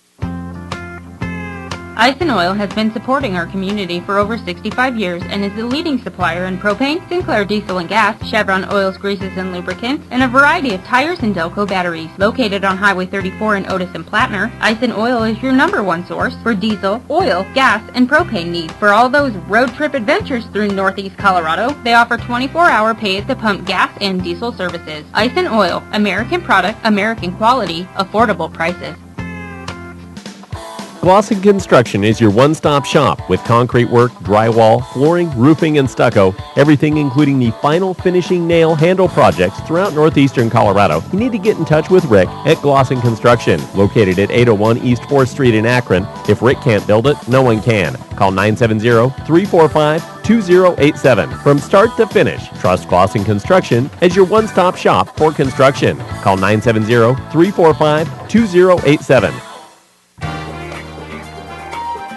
Ice and Oil has been supporting our community for over 65 years and is the leading supplier in propane, Sinclair diesel and gas, Chevron oils, greases, and lubricants, and a variety of tires and Delco batteries. Located on Highway 34 in Otis and Plattner, Ice and Oil is your #1 source for diesel, oil, gas, and propane needs. For all those road trip adventures through Northeast Colorado, they offer 24-hour pay-at-the-pump gas and diesel services. Ice and Oil, American product, American quality, affordable prices. Glosson Construction is your one-stop shop with concrete work, drywall, flooring, roofing, and stucco, everything including the final finishing nail handle projects throughout northeastern Colorado. You need to get in touch with Rick at Glosson Construction, located at 801 East 4th Street in Akron. If Rick can't build it, no one can. Call 970-345-2087. From start to finish, trust Glosson Construction as your one-stop shop for construction. Call 970-345-2087.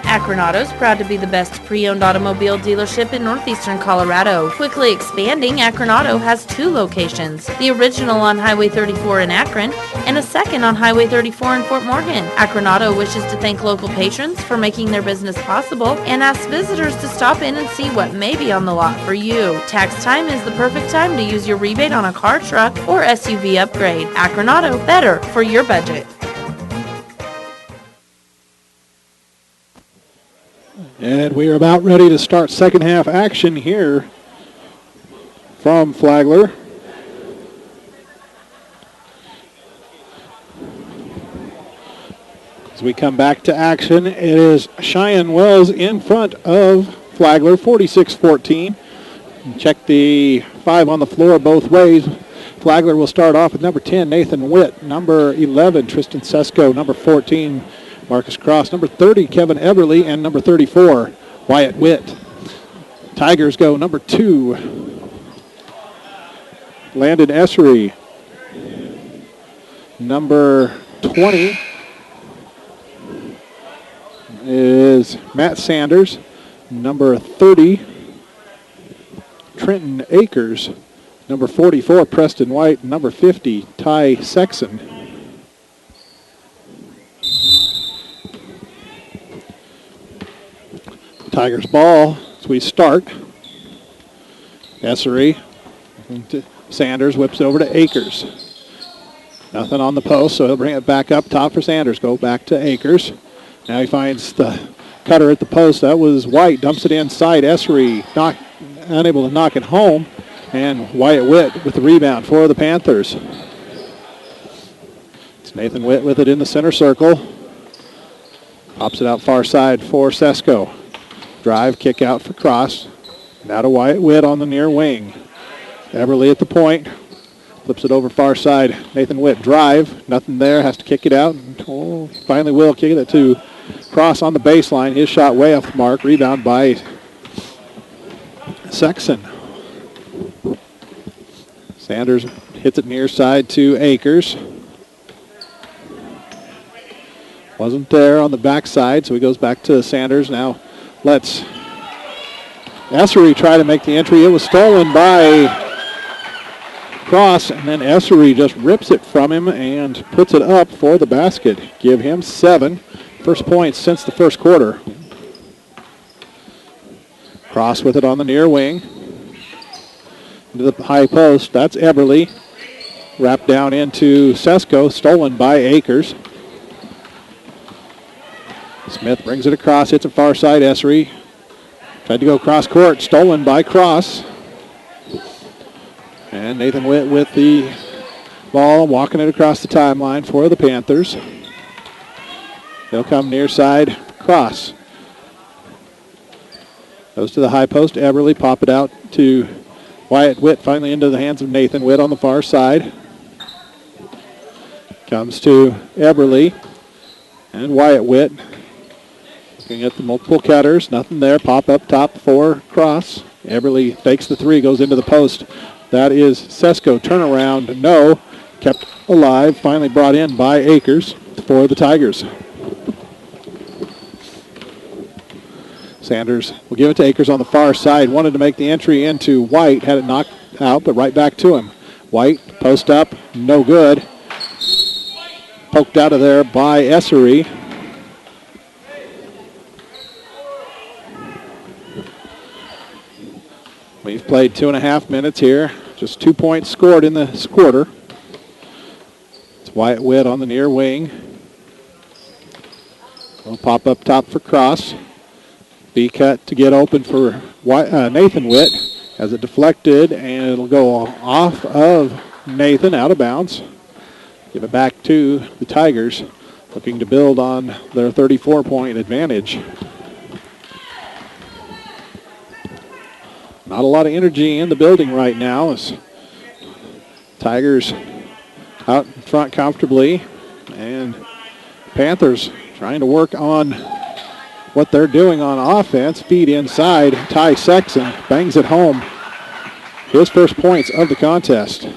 Akron Auto's proud to be the best pre-owned automobile dealership in northeastern Colorado. Quickly expanding, Akron Auto has 2 locations, the original on Highway 34 in Akron and a second on Highway 34 in Fort Morgan. Akron Auto wishes to thank local patrons for making their business possible and asks visitors to stop in and see what may be on the lot for you. Tax time is the perfect time to use your rebate on a car, truck, or SUV upgrade. Akron Auto, better for your budget. And we are about ready to start second half action here from Flagler. As we come back to action, it is Cheyenne Wells in front of Flagler, 46-14. Check the 5 on the floor both ways. Flagler will start off with number 10, Nathan Witt, number 11, Tristan Sesko, number 14, Marcus Cross, number 30, Kevin Eberly, and number 34, Wyatt Witt. Tigers go number 2, Landon Essery. Number 20 is Matt Sanders. Number 30, Trenton Akers. Number 44, Preston White. Number 50, Ty Sexton. Tigers ball as we start. Essery. Sanders whips over to Akers. Nothing on the post, so he'll bring it back up top for Sanders. Go back to Akers. Now he finds the cutter at the post. That was White. Dumps it inside. Essery unable to knock it home. And Wyatt Witt with the rebound for the Panthers. It's Nathan Witt with it in the center circle. Pops it out far side for Sesko. Drive, kick out for Cross. Now to Wyatt Witt on the near wing. Eberly at the point. Flips it over far side. Nathan Witt drive. Nothing there. Has to kick it out. Finally will kick it to Cross on the baseline. His shot way off the mark. Rebound by Sexton. Sanders hits it near side to Akers. Wasn't there on the backside, so he goes back to Sanders. Now let's Essery try to make the entry. It was stolen by Cross, and then Essery just rips it from him and puts it up for the basket. Give him 7. First points since the first quarter. Cross with it on the near wing. Into the high post. That's Eberly. Wrapped down into Sesko. Stolen by Akers. Smith brings it across. Hits it far side. Essery tried to go cross court. Stolen by Cross. And Nathan Witt with the ball. Walking it across the timeline for the Panthers. They'll come near side. Cross. Goes to the high post. Eberly pop it out to Wyatt Witt, finally into the hands of Nathan Witt on the far side. Comes to Eberly and Wyatt Witt. Looking at the multiple cutters. Nothing there. Pop up top for Cross. Eberly fakes the three. Goes into the post. That is Sesko. Turnaround. No. Kept alive. Finally brought in by Akers for the Tigers. Sanders will give it to Akers on the far side. Wanted to make the entry into White. Had it knocked out, but right back to him. White, post up, no good. Poked out of there by Essery. We've played 2.5 minutes here. Just 2 points scored in this quarter. It's Wyatt Witt on the near wing. We'll pop up top for Cross. B cut to get open for Nathan Witt. Has it deflected, and it'll go off of Nathan, out of bounds. Give it back to the Tigers, looking to build on their 34-point advantage. Not a lot of energy in the building right now as Tigers out in front comfortably, and Panthers trying to work on what they're doing on offense. Feed inside. Ty Sexton bangs it home. His first points of the contest.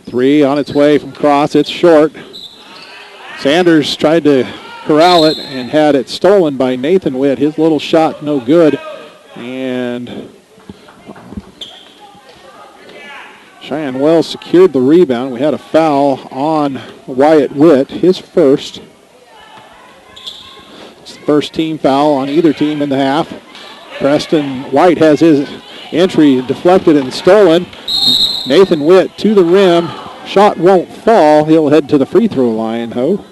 Three on its way from Cross. It's short. Sanders tried to corral it and had it stolen by Nathan Witt. His little shot no good. And Cheyenne Wells secured the rebound. We had a foul on Wyatt Witt, his first. It's the first team foul on either team in the half. Preston White has his entry deflected and stolen. Nathan Witt to the rim. Shot won't fall. He'll head to the free throw line, Ho.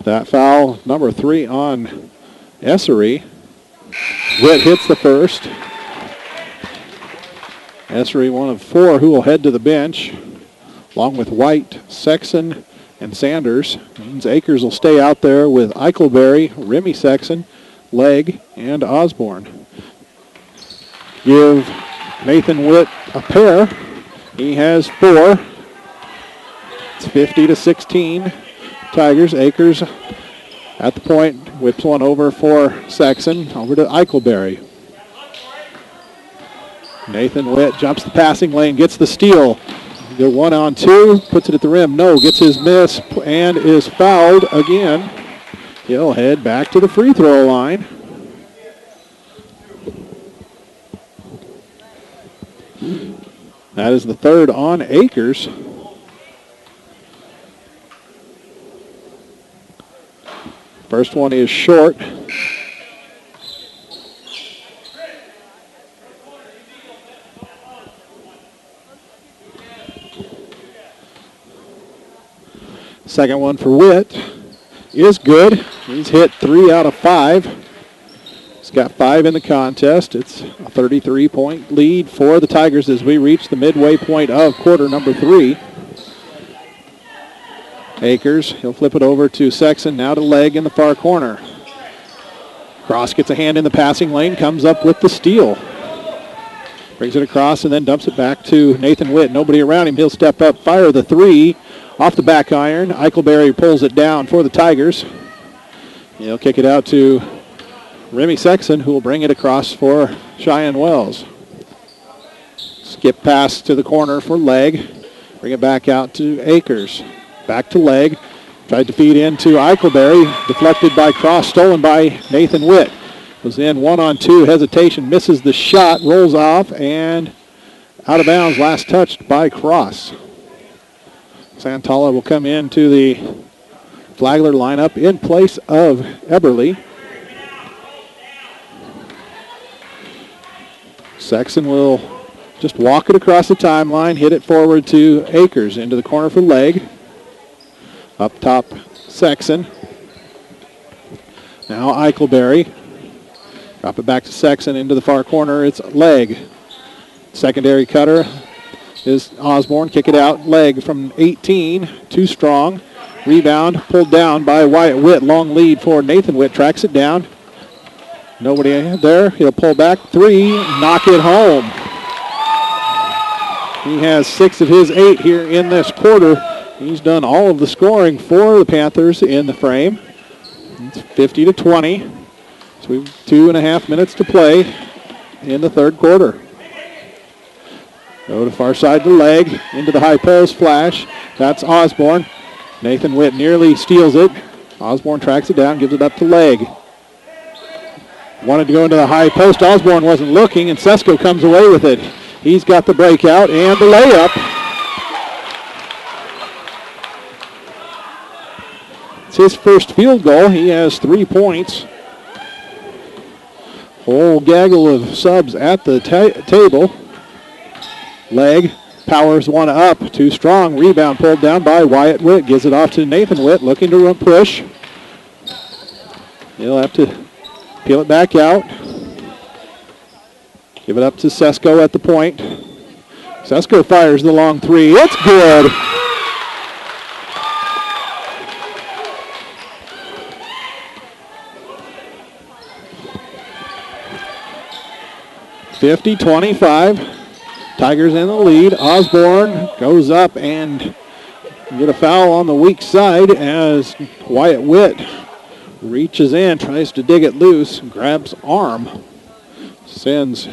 That foul, number 3 on Essery. Witt hits the first. Essery, one of 4 who will head to the bench, along with White, Sexton, and Sanders. Means Akers will stay out there with Eichelberry, Remy Sexton, Legg, and Osborne. Give Nathan Witt a pair. He has 4. It's 50-16. Tigers. Akers at the point, whips one over for Sexton, over to Eichelberry. Nathan Witt jumps the passing lane, gets the steal. They're 1-on-2, puts it at the rim. No, gets his miss and is fouled again. He'll head back to the free throw line. That is the 3rd on Akers. First one is short. Second one for Witt is good. He's hit 3 out of 5. He's got 5 in the contest. It's a 33-point lead for the Tigers as we reach the midway point of quarter number 3. Akers, he'll flip it over to Sexton, now to Legg in the far corner. Cross gets a hand in the passing lane, comes up with the steal. Brings it across and then dumps it back to Nathan Witt. Nobody around him. He'll step up, fire the 3 off the back iron. Eichelberry pulls it down for the Tigers. He'll kick it out to Remy Sexton, who will bring it across for Cheyenne Wells. Skip pass to the corner for Legg. Bring it back out to Akers. Back to Legg. Tried to feed into Eichelberry. Deflected by Cross. Stolen by Nathan Witt. Was in 1-on-2. Hesitation. Misses the shot. Rolls off and out of bounds. Last touched by Cross. Santala will come into the Flagler lineup in place of Eberly. Sexton will just walk it across the timeline. Hit it forward to Akers. Into the corner for Legg. Up top, Sexton. Now Eichelberry. Drop it back to Sexton into the far corner. It's Legg. Secondary cutter. is Osborne. Kick it out. Leg from 18. Too strong. Rebound pulled down by Wyatt Witt. Long lead for Nathan Witt. Tracks it down. Nobody there. He'll pull back. 3. Knock it home. He has 6 of his 8 here in this quarter. He's done all of the scoring for the Panthers in the frame. It's 50-20. So we have 2.5 minutes to play in the third quarter. Go to far side to Leg. Into the high post. Flash. That's Osborne. Nathan Witt nearly steals it. Osborne tracks it down. Gives it up to Leg. Wanted to go into the high post. Osborne wasn't looking, and Sesko comes away with it. He's got the breakout and the layup. It's his first field goal. He has 3 points. Whole gaggle of subs at the table. Leg powers one up. Too strong. Rebound pulled down by Wyatt Witt. Gives it off to Nathan Witt. Looking to run push. He'll have to peel it back out. Give it up to Sesko at the point. Sesko fires the long 3. It's good. (50-25). Tigers in the lead. Osborne goes up and get a foul on the weak side as Wyatt Witt reaches in, tries to dig it loose, grabs arm, sends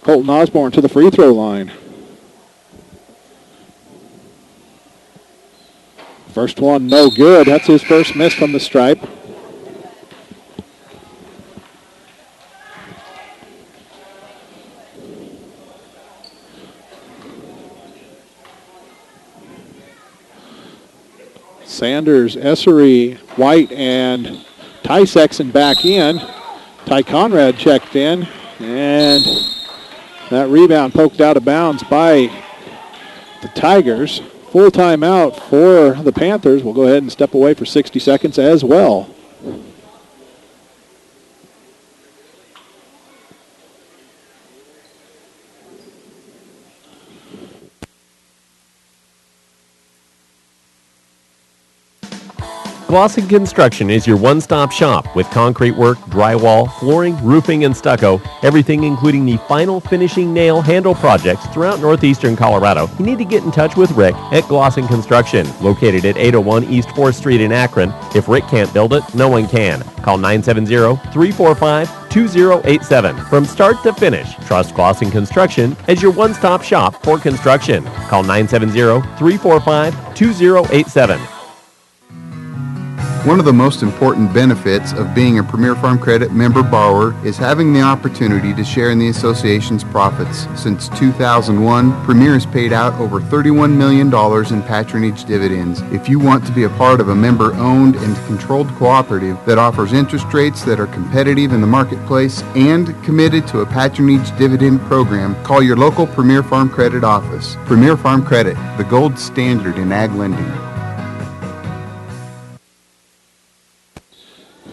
Colton Osborne to the free throw line. First one, no good. That's his first miss from the stripe. Sanders, Essery, White, and Ty Sexton back in. Ty Conrad checked in, and that rebound poked out of bounds by the Tigers. Full timeout for the Panthers. We'll go ahead and step away for 60 seconds as well. Glosson Construction is your one-stop shop with concrete work, drywall, flooring, roofing, and stucco. Everything including the final finishing nail handle projects throughout northeastern Colorado. You need to get in touch with Rick at Glosson Construction, located at 801 East 4th Street in Akron. If Rick can't build it, no one can. Call 970-345-2087. From start to finish, trust Glosson Construction as your one-stop shop for construction. Call 970-345-2087. One of the most important benefits of being a Premier Farm Credit member borrower is having the opportunity to share in the association's profits. Since 2001, Premier has paid out over $31 million in patronage dividends. If you want to be a part of a member-owned and controlled cooperative that offers interest rates that are competitive in the marketplace and committed to a patronage dividend program, call your local Premier Farm Credit office. Premier Farm Credit, the gold standard in ag lending.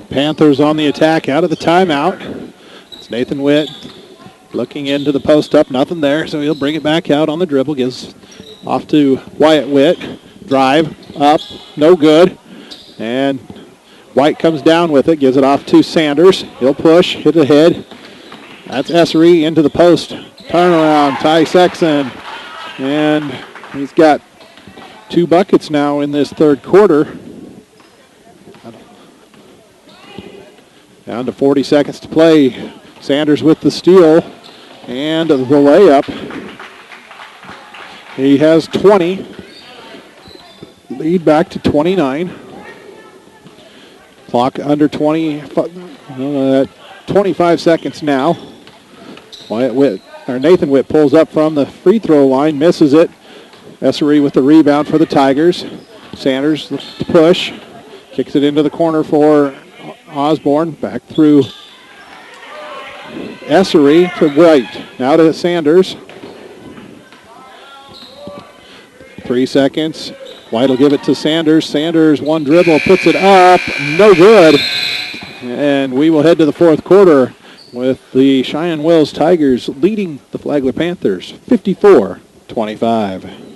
Panthers on the attack out of the timeout. It's Nathan Witt looking into the post up. Nothing there, so he'll bring it back out on the dribble. Gives off to Wyatt Witt. Drive up. No good. And White comes down with it. Gives it off to Sanders. He'll push. Hit ahead. That's Essery into the post. Turnaround. Ty Sexton. And he's got 2 buckets now in this third quarter. Down to 40 seconds to play. Sanders with the steal and the layup. He has 20. Lead back to 29. Clock under 25 seconds now. Nathan Witt pulls up from the free throw line, misses it. Essery with the rebound for the Tigers. Sanders looks to push. Kicks it into the corner for Osborne, back through Essery to White. Now to Sanders. 3 seconds. White will give it to Sanders. Sanders, one dribble, puts it up. No good. And we will head to the fourth quarter with the Cheyenne Wells Tigers leading the Flagler Panthers 54-20. 25.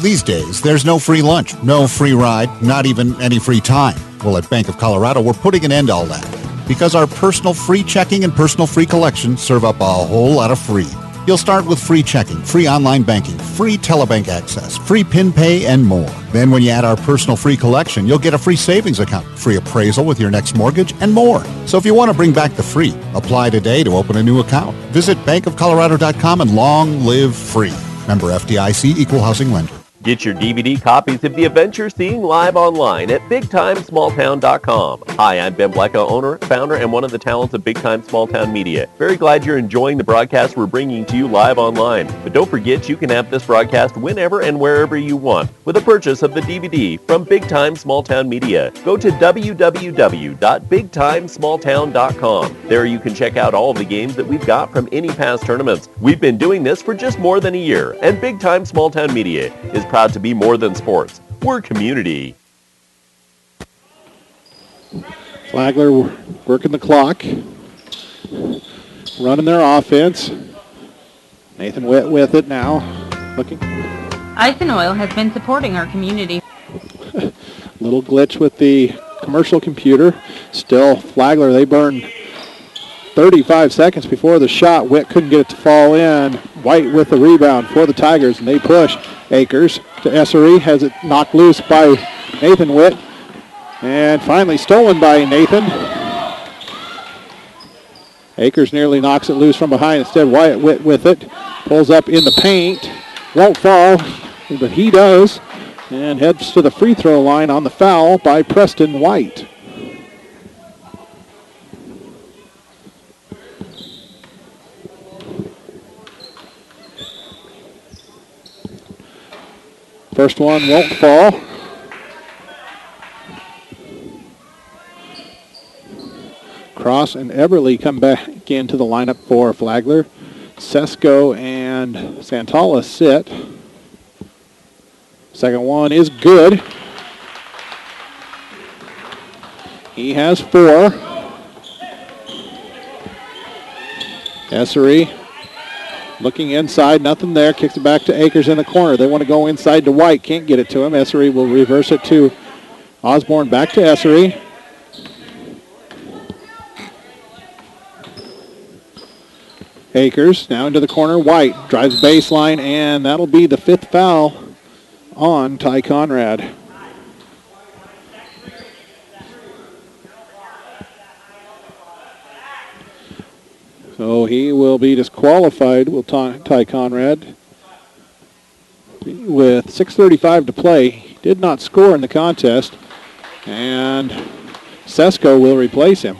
These days, there's no free lunch, no free ride, not even any free time. Well, at Bank of Colorado, we're putting an end to all that because our personal free checking and personal free collection serve up a whole lot of free. You'll start with free checking, free online banking, free telebank access, free PIN pay, and more. Then when you add our personal free collection, you'll get a free savings account, free appraisal with your next mortgage, and more. So if you want to bring back the free, apply today to open a new account. Visit bankofcolorado.com and long live free. Member FDIC, Equal Housing Lender. Get your DVD copies of the events you're seeing live online at BigTimeSmallTown.com. Hi, I'm Ben Blecka, owner, founder, and one of the talents of Big Time Small Town Media. Very glad you're enjoying the broadcast we're bringing to you live online. But don't forget you can have this broadcast whenever and wherever you want with a purchase of the DVD from Big Time Small Town Media. Go to www.BigTimeSmallTown.com. There you can check out all of the games that we've got from any past tournaments. We've been doing this for just more than a year, and Big Time Small Town Media is proud to be more than sports. We're community. Flagler working the clock, running their offense. Nathan Witt with it now. Looking. Ice and Oil has been supporting our community. Little glitch with the commercial computer. Still, Flagler, they burned 35 seconds before the shot. Witt couldn't get it to fall in. White with the rebound for the Tigers, and they push. Akers to Essery, has it knocked loose by Nathan Witt, and finally stolen by Nathan. Akers nearly knocks it loose from behind. Instead, Wyatt Witt with it, pulls up in the paint, won't fall, but he does, and heads to the free throw line on the foul by Preston White. First one won't fall. Cross and Eberly come back into the lineup for Flagler. Sesko and Santala sit. Second one is good. He has 4. Essery looking inside, nothing there. Kicks it back to Akers in the corner. They want to go inside to White. Can't get it to him. Essery will reverse it to Osborne. Back to Essery. Akers now into the corner. White drives baseline, and that'll be the 5th foul on Ty Conrad. So he will be disqualified, will Ty Conrad. With 6:35 to play, he did not score in the contest, and Sesko will replace him.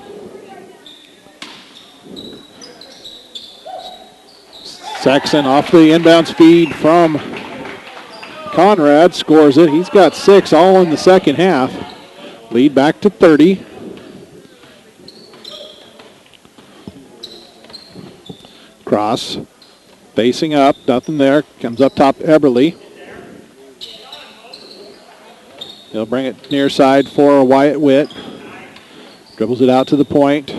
Saxon off the inbound speed from Conrad, scores it. He's got 6 all in the second half. Lead back to 30. Cross, facing up, nothing there. Comes up top, Eberly. He'll bring it near side for Wyatt Witt. Dribbles it out to the point.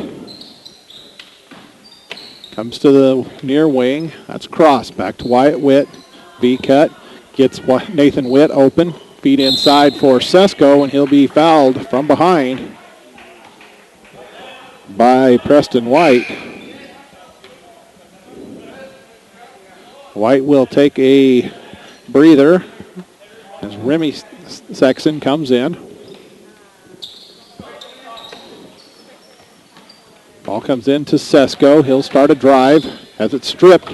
Comes to the near wing. That's Cross. Back to Wyatt Witt. V-cut. Gets Nathan Witt open. Feed inside for Sesko, and he'll be fouled from behind by Preston White. White will take a breather as Remy Sexton comes in. Ball comes in to Sesko. He'll start a drive, has it stripped,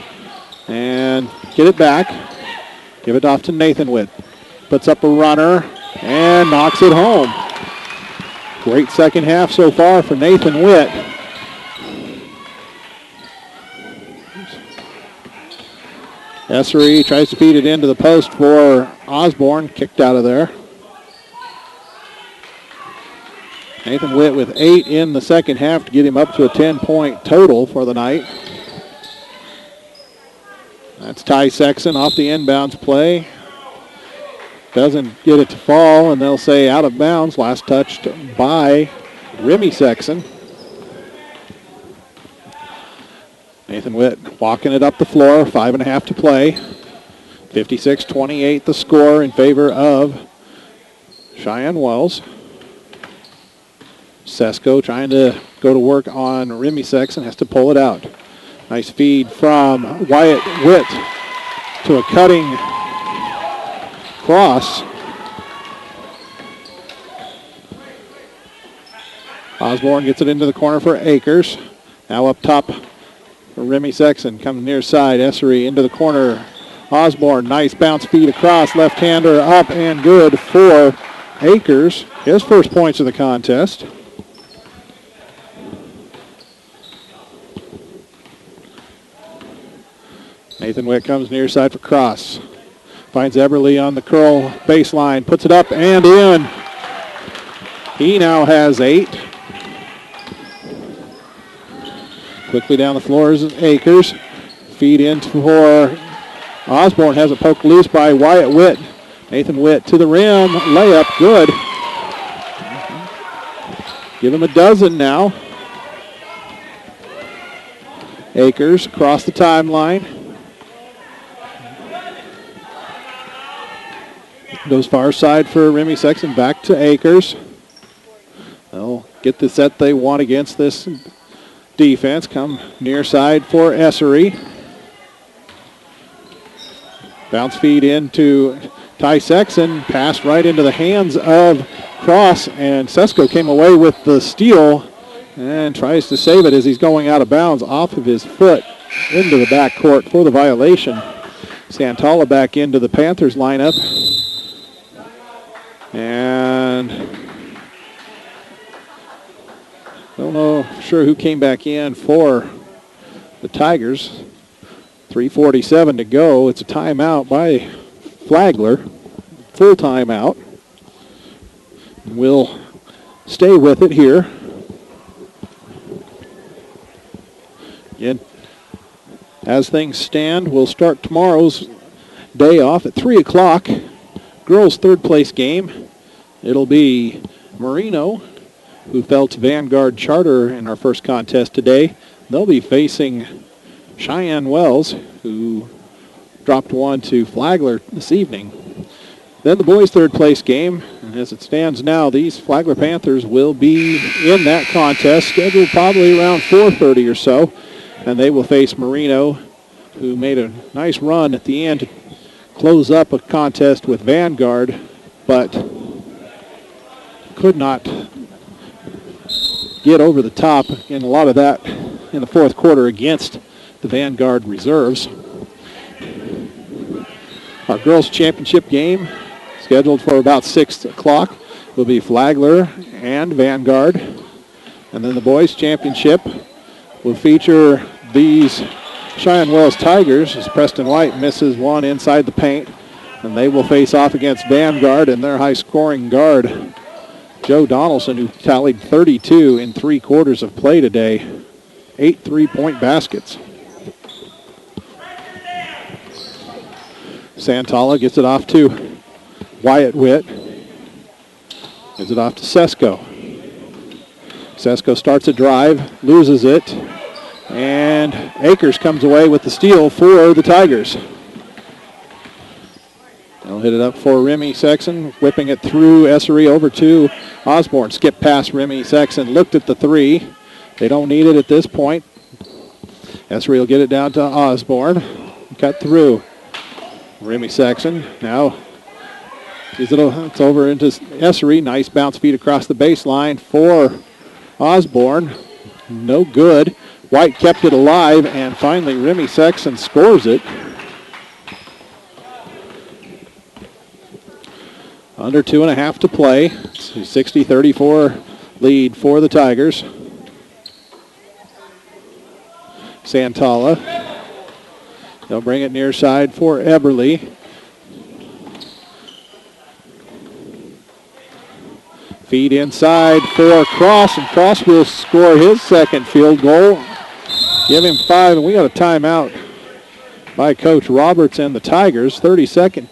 and get it back. Give it off to Nathan Witt. Puts up a runner and knocks it home. Great second half so far for Nathan Witt. Essery tries to feed it into the post for Osborne. Kicked out of there. Nathan Witt with 8 in the second half to get him up to a 10-point total for the night. That's Ty Sexton off the inbounds play. Doesn't get it to fall, and they'll say out of bounds. Last touched by Remy Sexton. Nathan Witt walking it up the floor, 5.5 to play. 56-28 the score in favor of Cheyenne Wells. Sesko trying to go to work on Remy Sexton, has to pull it out. Nice feed from Wyatt Witt to a cutting cross. Osborne gets it into the corner for Akers. Now up top for Remy Sexton, comes near side. Essery into the corner. Osborne, nice bounce feed across. Left-hander up and good for Akers. His first points of the contest. Nathan Witt comes near side for cross. Finds Eberly on the curl baseline. Puts it up and in. He now has 8. Quickly down the floor is Akers. Feed in for Osborne. Has it poked loose by Wyatt Witt. Nathan Witt to the rim. Layup good. Give him a dozen now. Akers across the timeline. Goes far side for Remy Sexton. Back to Akers. They'll get the set they want against this defense. Come near side for Essery. Bounce feed into Ty Sexton. Passed right into the hands of Cross, and Sesko came away with the steal and tries to save it as he's going out of bounds off of his foot into the backcourt for the violation. Santala back into the Panthers lineup. And don't know for sure who came back in for the Tigers. 3:47 to go. It's a timeout by Flagler. Full timeout. We'll stay with it here. Again, as things stand, we'll start tomorrow's day off at 3 o'clock. Girls' third place game. It'll be Marino, who fell to Vanguard Charter in our first contest today. They'll be facing Cheyenne Wells, who dropped one to Flagler this evening. Then the boys' third place game. And as it stands now, these Flagler Panthers will be in that contest, scheduled probably around 4:30 or so. And they will face Marino, who made a nice run at the end to close up a contest with Vanguard, but could not get over the top in a lot of that in the fourth quarter against the Vanguard reserves. Our girls' championship game, scheduled for about 6 o'clock, will be Flagler and Vanguard. And then the boys' championship will feature these Cheyenne Wells Tigers as Preston White misses one inside the paint. And they will face off against Vanguard and their high-scoring guard, Joe Donaldson, who tallied 32 in 3 quarters of play today. 8 3-point baskets. Santala gets it off to Wyatt Witt. Gives it off to Sesko. Sesko starts a drive, loses it, and Akers comes away with the steal for the Tigers. They'll hit it up for Remy Sexton, whipping it through Essery over to Osborne. Skip past Remy Sexton, looked at the 3. They don't need it at this point. Essery will get it down to Osborne. Cut through. Remy Sexton now it's over into Essery. Nice bounce feed across the baseline for Osborne. No good. White kept it alive, and finally Remy Sexton scores it. Under 2.5 to play. It's a 60-34 lead for the Tigers. Santala. They'll bring it near side for Eberly. Feed inside for Cross, and Cross will score his second field goal. Give him 5, and we got a timeout by Coach Roberts and the Tigers. 32nd.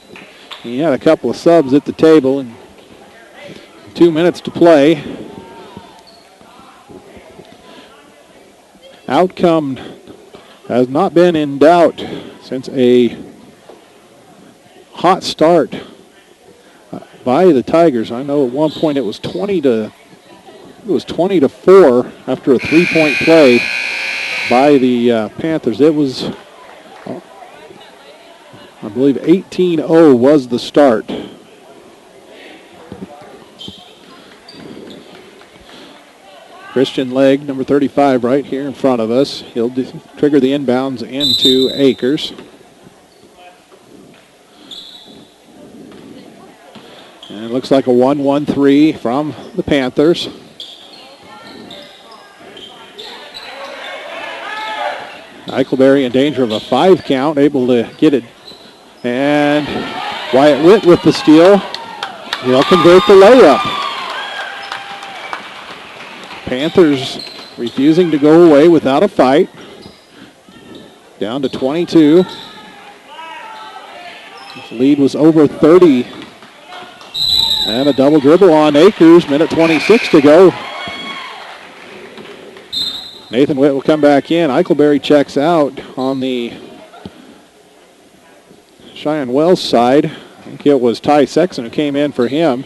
He had a couple of subs at the table, and 2 minutes to play. outcome has not been in doubt since a hot start by the Tigers. I know at one point it was 20 to 4 after a 3-point play by the Panthers. It was, I believe, 18-0 was the start. Christian Legg, number 35, right here in front of us. He'll trigger the inbounds into Akers. And it looks like a 1-1-3 from the Panthers. Eichelberry in danger of a 5 count, able to get it. And Wyatt Witt with the steal. He'll convert the layup. Panthers refusing to go away without a fight. Down to 22. This lead was over 30. And a double dribble on Akers, minute 26 to go. Nathan Witt will come back in. Eichelberry checks out on the Cheyenne Wells side. I think it was Ty Sexton who came in for him.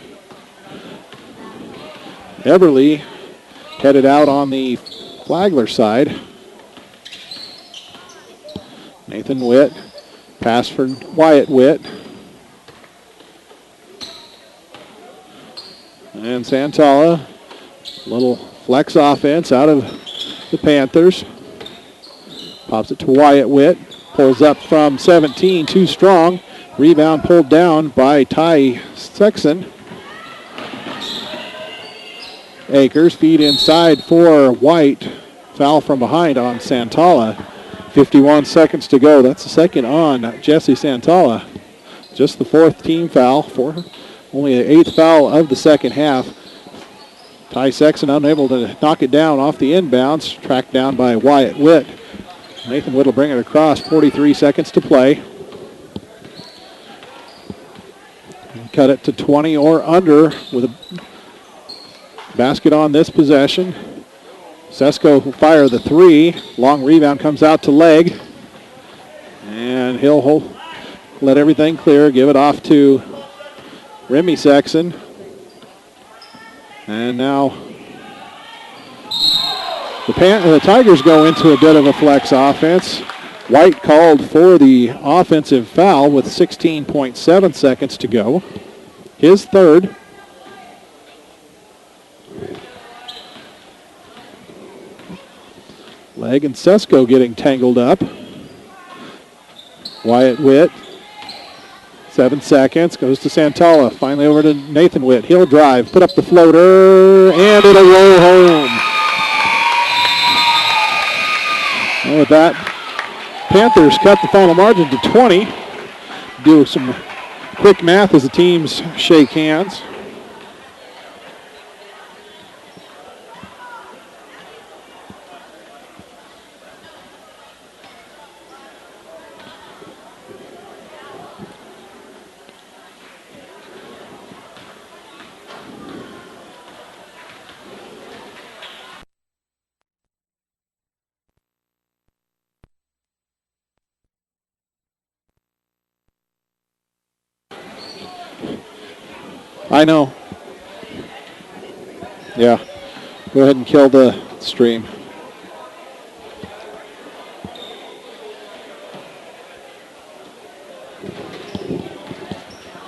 Everly headed out on the Flagler side. Nathan Witt, pass for Wyatt Witt. And Santala, little flex offense out of the Panthers. Pops it to Wyatt Witt. Pulls up from 17, too strong. Rebound pulled down by Ty Sexton. Akers feed inside for White. Foul from behind on Santala. 51 seconds to go. That's the second on Jesse Santala. Just the 4th team foul. Only the 8th foul of the second half. Ty Sexton unable to knock it down off the inbounds. Tracked down by Wyatt Witt. Nathan Witt will bring it across. 43 seconds to play. Cut it to 20 or under with a basket on this possession. Sesko will fire the 3. Long rebound comes out to Legg. And he'll let everything clear. Give it off to Remy Sexton. And now the Tigers go into a bit of a flex offense. White called for the offensive foul with 16.7 seconds to go. His third. Legg and Sesko getting tangled up. Wyatt Witt. 7 seconds. Goes to Santala. Finally over to Nathan Witt. He'll drive. Put up the floater. And it'll roll home. And with that, Panthers cut the final margin to 20. Do some quick math as the teams shake hands. I know. Yeah. Go ahead and kill the stream.